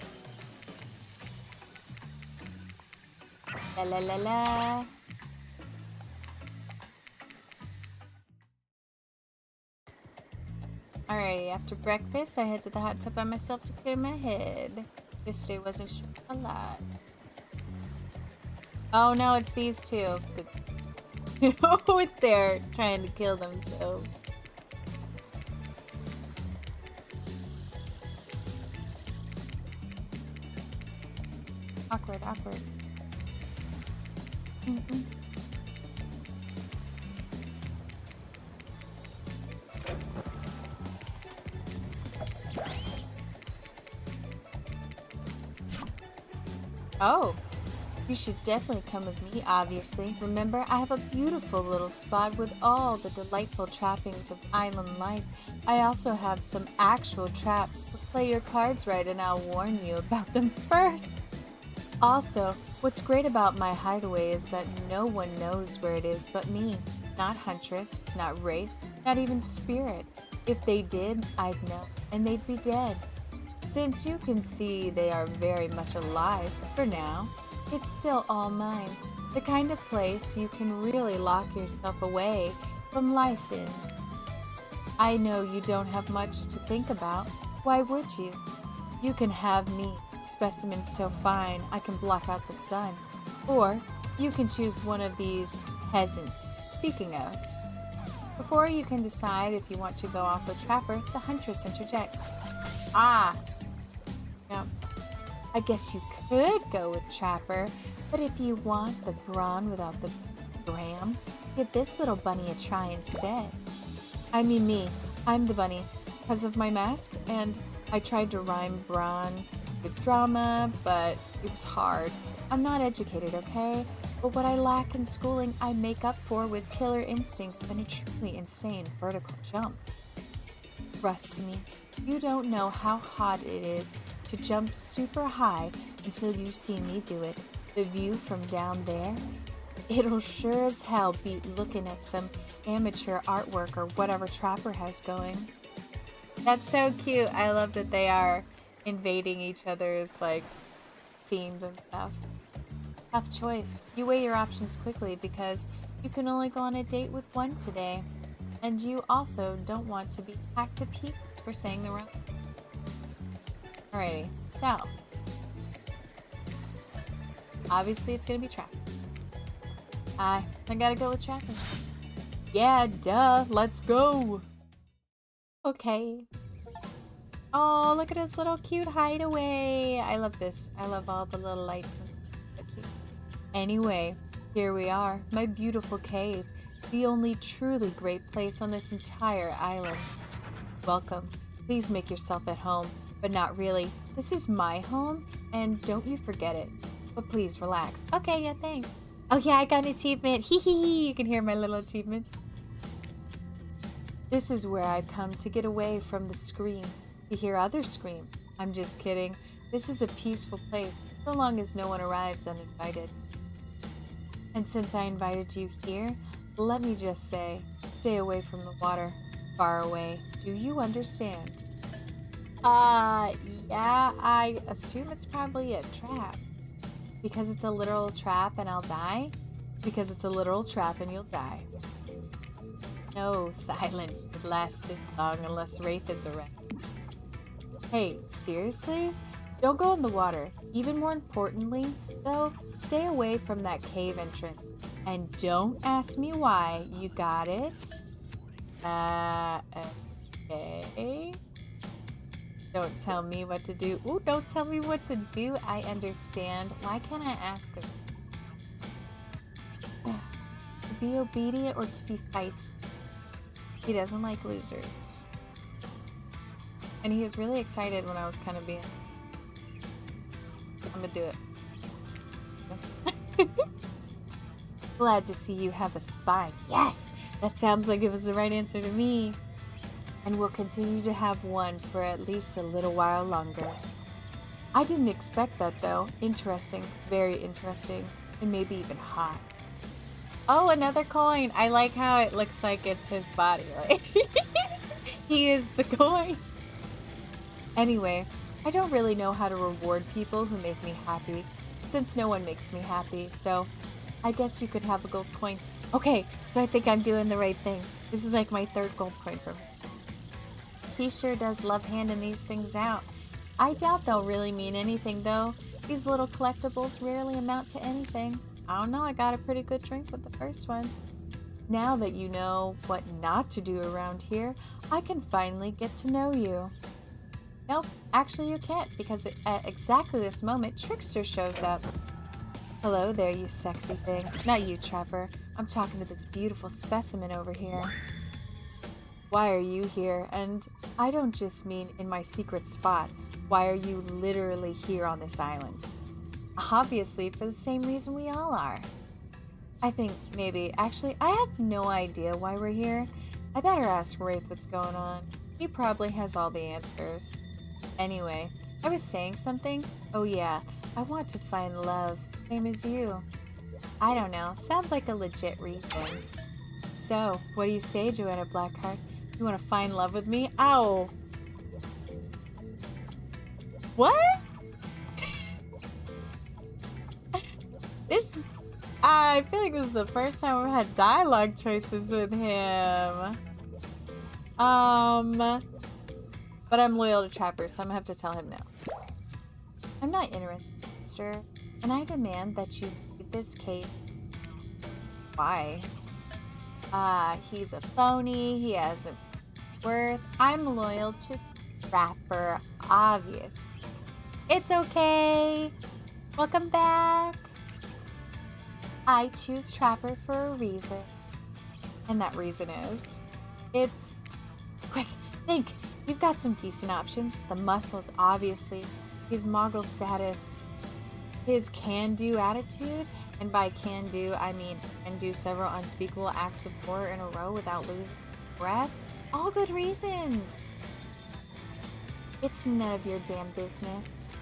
[SPEAKER 1] La la la la. Alrighty, after breakfast, I head to the hot tub by myself to clear my head. Yesterday wasn't a lot. Oh no, it's these two. With there trying to kill themselves. Awkward, awkward. Oh, you should definitely come with me, obviously. Remember, I have a beautiful little spot with all the delightful trappings of island life. I also have some actual traps, but play your cards right and I'll warn you about them first. Also, what's great about my hideaway is that no one knows where it is but me. Not Huntress, not Wraith, not even Spirit. If they did, I'd know, and they'd be dead. Since you can see they are very much alive, for now, it's still all mine. The kind of place you can really lock yourself away from life in. I know you don't have much to think about. Why would you? You can have me, specimens so fine I can block out the sun. Or you can choose one of these peasants. Speaking of, before you can decide if you want to go off with Trapper, the Huntress interjects. Ah! Yep. I guess you could go with Trapper, but if you want the brawn without the gram, give this little bunny a try instead. I mean me, I'm the bunny, because of my mask, and I tried to rhyme brawn with drama, but it was hard. I'm not educated, okay? But what I lack in schooling, I make up for with killer instincts and a truly insane vertical jump. Trust me, you don't know how hot it is to jump super high until you see me do it. The view from down there, it'll sure as hell beat looking at some amateur artwork or whatever Trapper has going. That's so cute. I love that they are invading each other's like scenes and stuff. Tough choice. You weigh your options quickly because you can only go on a date with one today. And you also don't want to be hacked to pieces for saying the wrong. Alrighty, so obviously it's gonna be Trapper. I gotta go with Trapper. Yeah, duh, let's go. Okay. Oh, look at his little cute hideaway. I love this. I love all the little lights. Anyway, here we are, my beautiful cave, the only truly great place on this entire island. Welcome. Please make yourself at home, but not really. This is my home, and don't you forget it. But please relax. Okay, yeah, thanks. Oh yeah, I got an achievement. Hee hee hee. You can hear my little achievement. This is where I come to get away from the screams. To hear others scream. I'm just kidding. This is a peaceful place, so long as no one arrives uninvited. And since I invited you here, let me just say, stay away from the water. Far away. Do you understand? Yeah, I assume it's probably a trap. Because it's a literal trap and I'll die? Because it's a literal trap and you'll die. No silence would last this long unless Wraith is around. Hey, seriously? Don't go in the water. Even more importantly, though, stay away from that cave entrance. And don't ask me why. You got it? Okay. Don't tell me what to do. Ooh, don't tell me what to do. I understand. Why can't I ask him? To be obedient or to be feisty? He doesn't like losers. And he was really excited when I was kind of being... I'm gonna do it. Glad to see you have a spine. Yes! That sounds like it was the right answer to me. And we'll continue to have one for at least a little while longer. I didn't expect that though. Interesting. Very interesting. And maybe even hot. Oh, another coin! I like how it looks like it's his body, right? He is the coin. Anyway, I don't really know how to reward people who make me happy. since no one makes me happy, so I guess you could have a gold coin. Okay, so I think I'm doing the right thing. This is like my third gold coin for me. He sure does love handing these things out. I doubt they'll really mean anything, though. These little collectibles rarely amount to anything. I don't know, I got a pretty good drink with the first one. Now that you know what not to do around here, I can finally get to know you. Nope, actually you can't, because at exactly this moment, Trickster shows up. Hello there, you sexy thing. Not you, Trapper. I'm talking to this beautiful specimen over here. Why are you here? And I don't just mean in my secret spot. Why are you literally here on this island? Obviously, for the same reason we all are. I think maybe, actually, I have no idea why we're here. I better ask Wraith what's going on. He probably has all the answers. Anyway, I was saying something? Oh yeah, I want to find love, same as you. I don't know, sounds like a legit reason. So, what do you say, Joanna Blackheart? You want to find love with me? Ow! What? I feel like this is the first time we've had dialogue choices with him. But I'm loyal to Trapper, so I'm gonna have to tell him no. I'm not interested, mister, and I demand that you leave this cave. Why? He's a phony, he hasn't worth. I'm loyal to Trapper, obvious. It's okay. Welcome back. I choose Trapper for a reason. And that reason is, it's... Quick, think. You've got some decent options. The muscles, obviously. His Moggle status. His can-do attitude. And by can-do, I mean can do several unspeakable acts of horror in a row without losing breath. All good reasons. It's none of your damn business.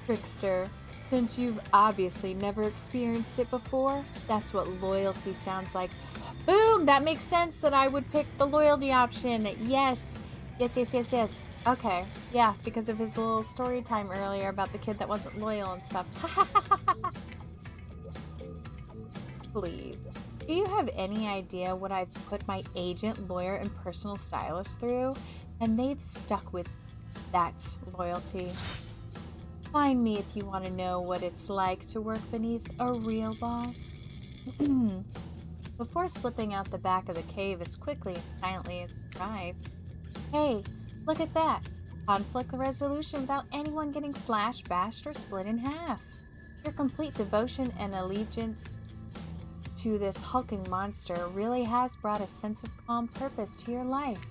[SPEAKER 1] Trickster. Since you've obviously never experienced it before, that's what loyalty sounds like. Boom! That makes sense that I would pick the loyalty option. Yes. Yes. Okay. Yeah, because of his little story time earlier about the kid that wasn't loyal and stuff. Please. Do you have any idea what I've put my agent, lawyer, and personal stylist through? And they've stuck with that loyalty. Find me if you want to know what it's like to work beneath a real boss. Before slipping out the back of the cave as quickly and silently as he arrived. Hey, look at that. Conflict resolution without anyone getting slashed, bashed, or split in half. Your complete devotion and allegiance to this hulking monster really has brought a sense of calm purpose to your life.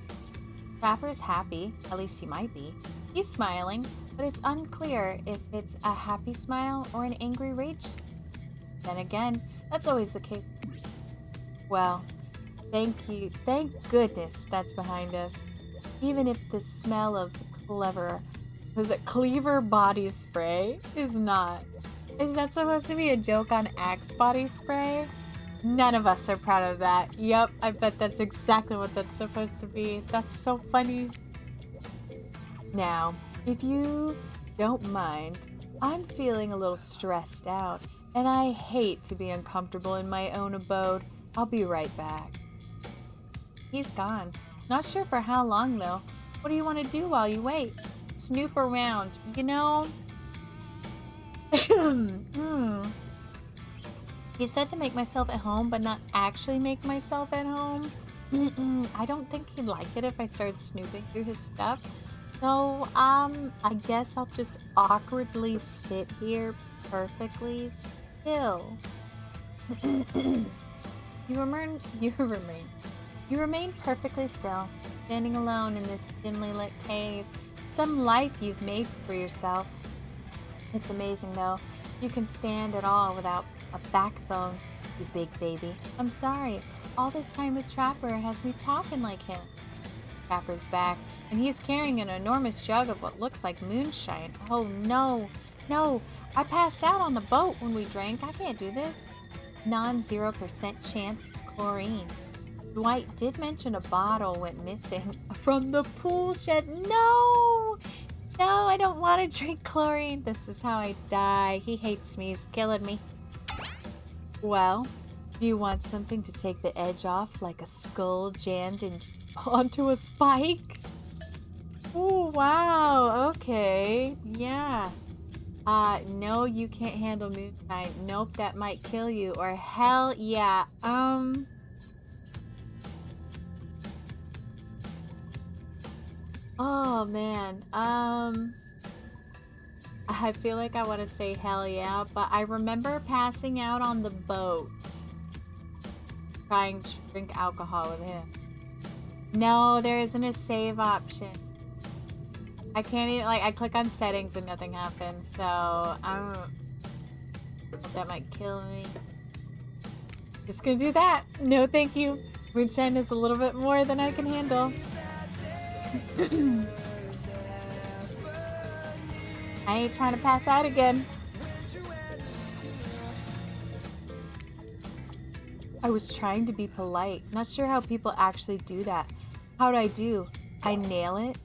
[SPEAKER 1] Trapper's happy, at least he might be. He's smiling, but it's unclear if it's a happy smile or an angry rage. Then again, that's always the case. Well, thank goodness that's behind us. Even if the smell of Cleaver body spray is not. Is that supposed to be a joke on Axe body spray? None of us are proud of that. Yep, I bet that's exactly what that's supposed to be. That's so funny. Now, if you don't mind, I'm feeling a little stressed out, and I hate to be uncomfortable in my own abode. I'll be right back. He's gone. Not sure for how long, though. What do you want to do while you wait? Snoop around, you know? He said to make myself at home, but not actually make myself at home. I don't think he'd like it if I started snooping through his stuff. So, I guess I'll just awkwardly sit here perfectly still. You remain perfectly still, standing alone in this dimly lit cave. Some life you've made for yourself. It's amazing, though. You can stand at all without a backbone, you big baby. I'm sorry. All this time with Trapper has me talking like him. Trapper's back, and he's carrying an enormous jug of what looks like moonshine. Oh, no. No, I passed out on the boat when we drank. I can't do this. Non-0% chance it's chlorine. Dwight did mention a bottle went missing from the pool shed. No! No, I don't want to drink chlorine. This is how I die. He hates me. He's killing me. Well, do you want something to take the edge off, like a skull jammed onto a spike? Oh, wow. Okay. Yeah. No, you can't handle moonshine. Nope, that might kill you. Or hell yeah. Oh, man. I feel like I want to say hell yeah, but I remember passing out on the boat. Trying to drink alcohol with him. No, there isn't a save option. I can't even, like, I click on settings and nothing happens, so that might kill me. Just gonna do that. No, thank you. Moonshine is a little bit more than I can handle. I ain't trying to pass out again. I was trying to be polite. Not sure how people actually do that. How'd I do? I nail it?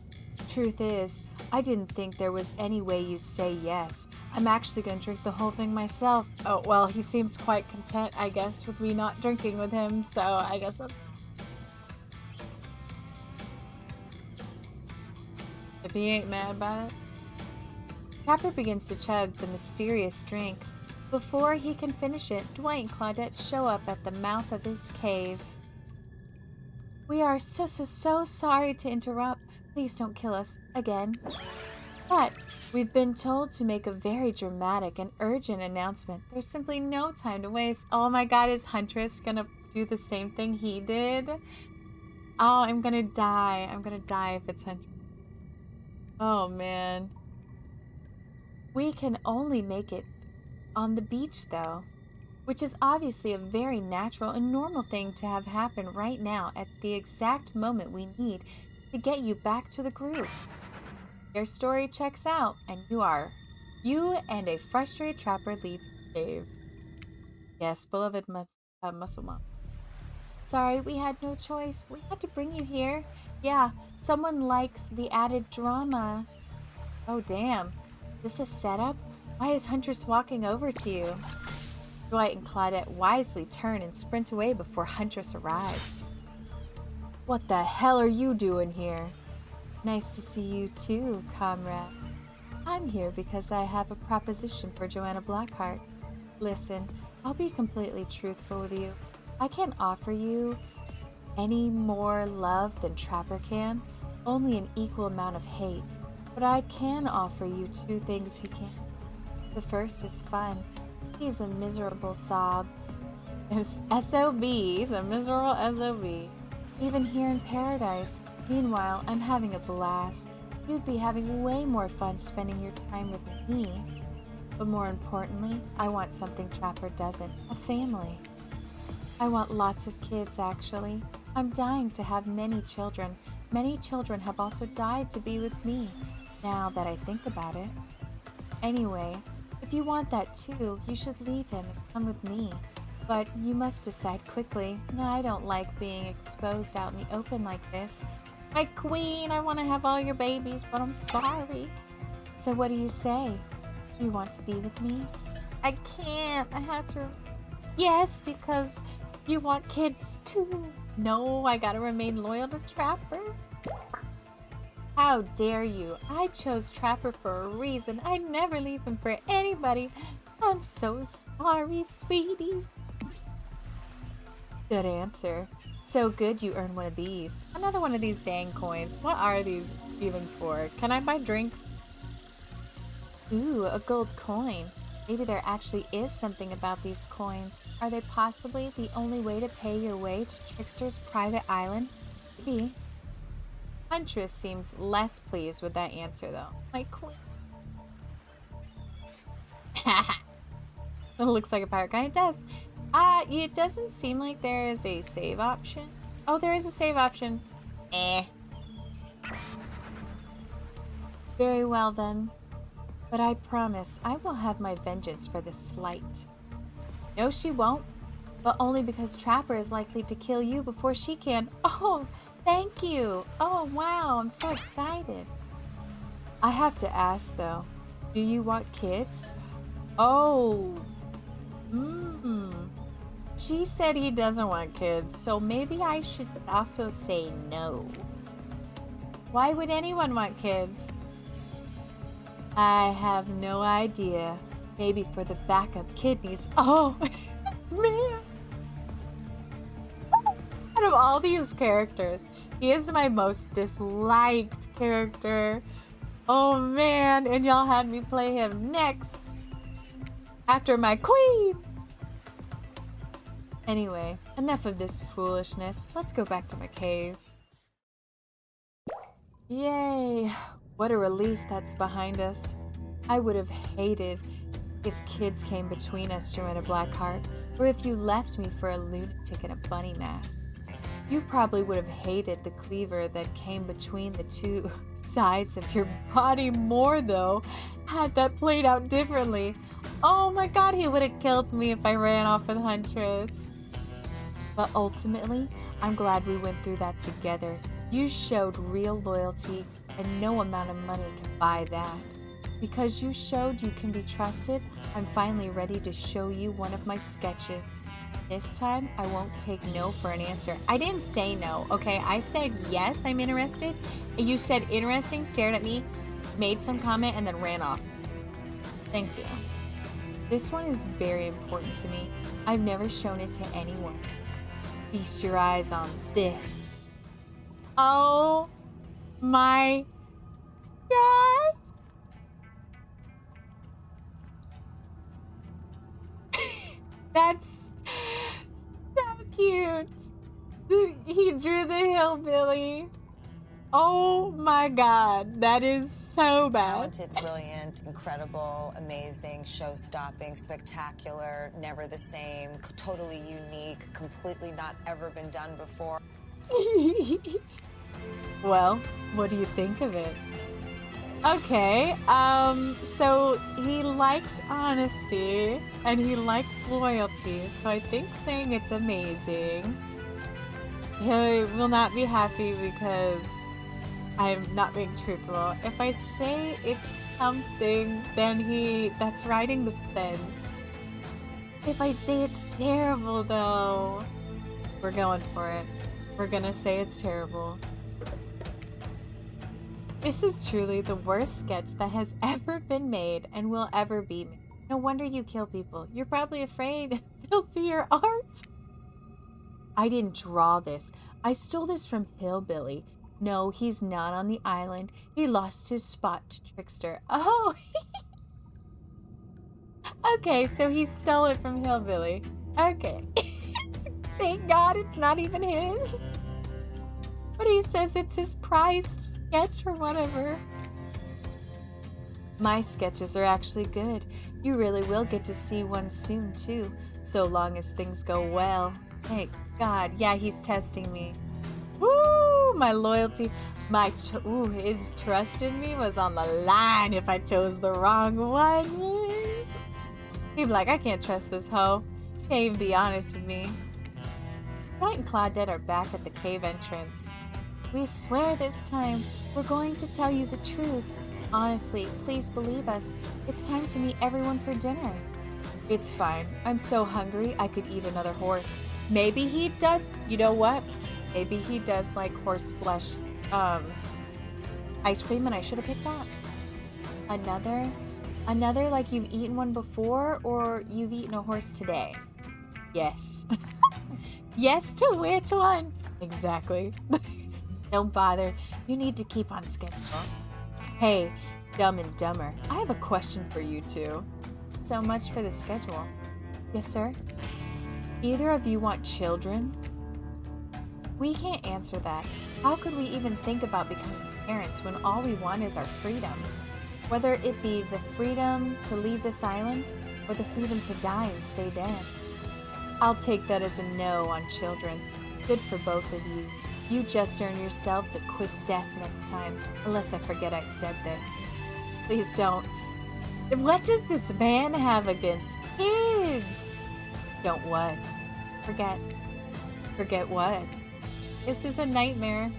[SPEAKER 1] Truth is, I didn't think there was any way you'd say yes. I'm actually gonna drink the whole thing myself. Oh, well, he seems quite content, I guess, with me not drinking with him, so I guess that's... If he ain't mad about it. Trapper begins to chug the mysterious drink. Before he can finish it, Dwight and Claudette show up at the mouth of his cave. We are so sorry to interrupt. Please don't kill us again. But we've been told to make a very dramatic and urgent announcement. There's simply no time to waste. Oh my god, is Huntress gonna do the same thing he did? Oh, I'm gonna die. I'm gonna die if it's Huntress. Oh man. We can only make it on the beach though, which is obviously a very natural and normal thing to have happen right now at the exact moment we need to get you back to the group. Your story checks out, and you and a frustrated trapper leave the cave. Yes, beloved muscle mom. Sorry, we had no choice. We had to bring you here. Yeah, someone likes the added drama. Oh damn, is this a setup? Why is Huntress walking over to you? Dwight and Claudette wisely turn and sprint away before Huntress arrives. What the hell are you doing here? Nice to see you too, comrade. I'm here because I have a proposition for Joanna Blackheart. Listen, I'll be completely truthful with you. I can't offer you any more love than Trapper can, only an equal amount of hate. But I can offer you two things he can't. The first is fun. He's a miserable sob. SOB, he's a miserable SOB. Even here in paradise. Meanwhile, I'm having a blast. You'd be having way more fun spending your time with me. But more importantly, I want something Trapper doesn't. A family. I want lots of kids, actually. I'm dying to have many children. Many children have also died to be with me, now that I think about it. Anyway, if you want that too, you should leave him and come with me. But you must decide quickly. I don't like being exposed out in the open like this. My queen, I want to have all your babies, but I'm sorry. So what do you say? You want to be with me? I can't. I have to. Yes, because you want kids too. No, I gotta remain loyal to Trapper. How dare you? I chose Trapper for a reason. I'd never leave him for anybody. I'm so sorry, sweetie. Good answer. So good you earn one of these. Another one of these dang coins. What are these even for? Can I buy drinks? Ooh, a gold coin. Maybe there actually is something about these coins. Are they possibly the only way to pay your way to Trickster's private island? Maybe. Huntress seems less pleased with that answer, though. My queen. It looks like a pirate guy. It does. It doesn't seem like there is a save option. Oh, there is a save option. Very well, then. But I promise I will have my vengeance for this slight. No, she won't. But only because Trapper is likely to kill you before she can. Oh, thank you. Oh, wow. I'm so excited. I have to ask though, do you want kids? Oh, she said he doesn't want kids, so maybe I should also say no. Why would anyone want kids? I have no idea. Maybe for the backup kidneys. Oh, man. Out of all these characters, he is my most disliked character. Oh, man. And y'all had me play him next. After my queen. Anyway, enough of this foolishness. Let's go back to my cave. Yay. What a relief that's behind us. I would have hated if kids came between us, Joanna Blackheart, or if you left me for a lunatic in a bunny mask. You probably would have hated the cleaver that came between the two sides of your body more, though, had that played out differently. Oh my god, he would have killed me if I ran off with Huntress. But ultimately, I'm glad we went through that together. You showed real loyalty, and no amount of money can buy that. Because you showed you can be trusted, I'm finally ready to show you one of my sketches. This time, I won't take no for an answer. I didn't say no, okay? I said yes, I'm interested. You said interesting, stared at me, made some comment, and then ran off. Thank you. This one is very important to me. I've never shown it to anyone. Feast your eyes on this. Oh my god. That's so cute. He drew the hillbilly. Oh my god, that is so bad.
[SPEAKER 2] Talented, brilliant, incredible, amazing, show-stopping, spectacular, never the same, totally unique, completely not ever been done before.
[SPEAKER 1] Well, what do you think of it? Okay, so he likes honesty and he likes loyalty, so I think saying it's amazing. He will not be happy because I'm not being truthful. If I say it's something, then that's riding the fence. If I say it's terrible though, we're going for it. We're gonna say it's terrible. This is truly the worst sketch that has ever been made and will ever be made. No wonder you kill people. You're probably afraid they'll see your art. I didn't draw this. I stole this from Hillbilly. No, he's not on the island. He lost his spot to Trickster. Oh! Okay, so he stole it from Hillbilly. Okay. Thank God it's not even his. But he says it's his prized sketch or whatever. My sketches are actually good. You really will get to see one soon, too. So long as things go well. Thank God. Yeah, he's testing me. Woo! My loyalty. His trust in me was on the line if I chose the wrong one. He'd be like, I can't trust this hoe. Can't even be honest with me. Dwight and Claudette are back at the cave entrance. We swear this time, we're going to tell you the truth. Honestly, please believe us. It's time to meet everyone for dinner. It's fine. I'm so hungry I could eat another horse. Maybe he does. You know what? Maybe he does like horse flesh ice cream and I should have picked that. Another like you've eaten one before or you've eaten a horse today. Yes. Yes to which one? Exactly. Don't bother. You need to keep on schedule. Hey, Dumb and Dumber, I have a question for you two. So much for the schedule. Yes, sir? Either of you want children? We can't answer that. How could we even think about becoming parents when all we want is our freedom? Whether it be the freedom to leave this island or the freedom to die and stay dead. I'll take that as a no on children. Good for both of you. You just earn yourselves a quick death next time, unless I forget I said this. Please don't. What does this man have against kids? Don't what? Forget. Forget what? This is a nightmare.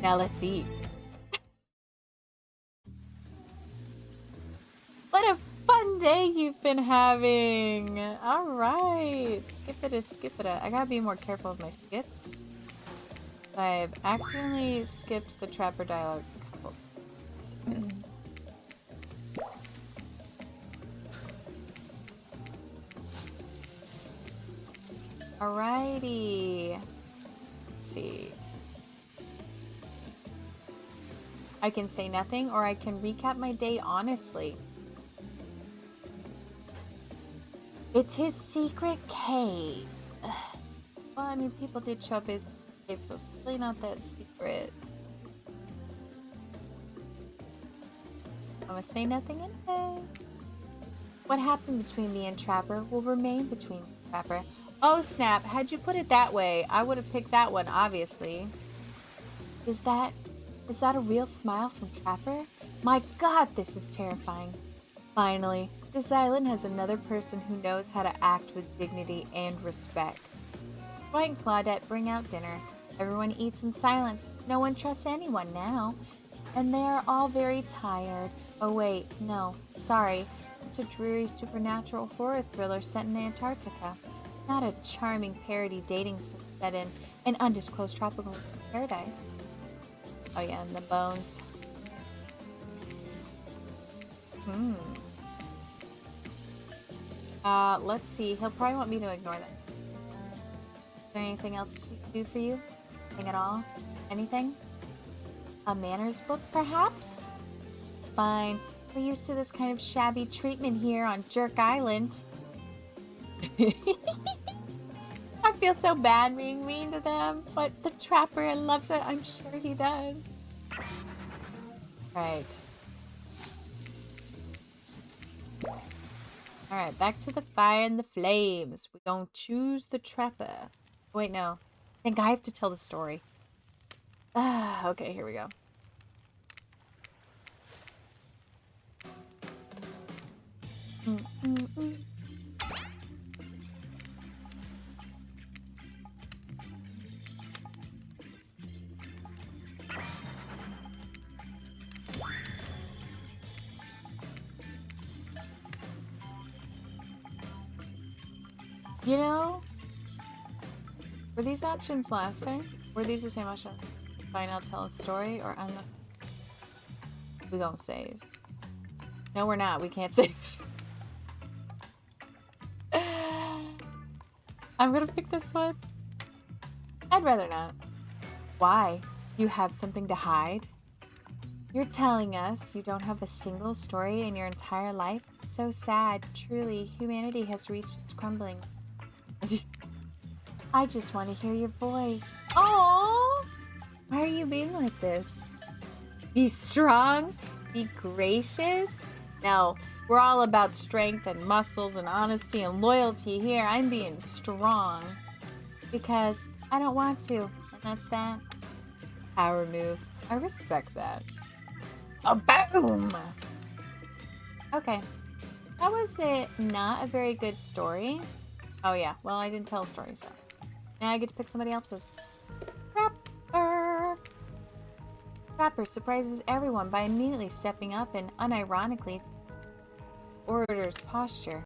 [SPEAKER 1] Now let's eat. day you've been having. All right. Skip it. I gotta be more careful of my skips. I've accidentally skipped the Trapper dialogue a couple times. Alrighty. Let's see. I can say nothing, or I can recap my day honestly. It's his secret cave. Well, I mean, people did show up his cave, so it's really not that secret. I'm gonna say nothing anyway. What happened between me and Trapper will remain between me and Trapper. Oh snap, had you put it that way, I would have picked that one, obviously. Is that a real smile from Trapper? My god, this is terrifying. Finally, this island has another person who knows how to act with dignity and respect. Dwight and Claudette bring out dinner. Everyone eats in silence. No one trusts anyone now. And they are all very tired. Oh wait, no, sorry. It's a dreary supernatural horror thriller set in Antarctica. Not a charming parody dating set in an undisclosed tropical paradise. Oh yeah, and the bones. Let's see. He'll probably want me to ignore them. Is there anything else to do for you? Anything at all? Anything? A manners book, perhaps? It's fine. We're used to this kind of shabby treatment here on Jerk Island. I feel so bad being mean to them, but the Trapper loves it. I'm sure he does. Right. Alright, back to the fire and the flames. We're gonna choose the Trapper. Wait, no. I think I have to tell the story. Okay, here we go. You know, were these options last time? Were these the same options? Fine, I'll tell a story, or I'm not. We gonna save. No, we're not. We can't save. I'm gonna pick this one. I'd rather not. Why? You have something to hide? You're telling us you don't have a single story in your entire life? So sad. Truly, humanity has reached its crumbling. I just want to hear your voice. Aww! Why are you being like this? Be strong? Be gracious? No, we're all about strength and muscles and honesty and loyalty here. I'm being strong. Because I don't want to. And that's that. Power move. I respect that. A boom! Okay. That was not a very good story. Oh yeah, well I didn't tell a story, so. Now I get to pick somebody else's. Trapper! Trapper surprises everyone by immediately stepping up and unironically orders posture.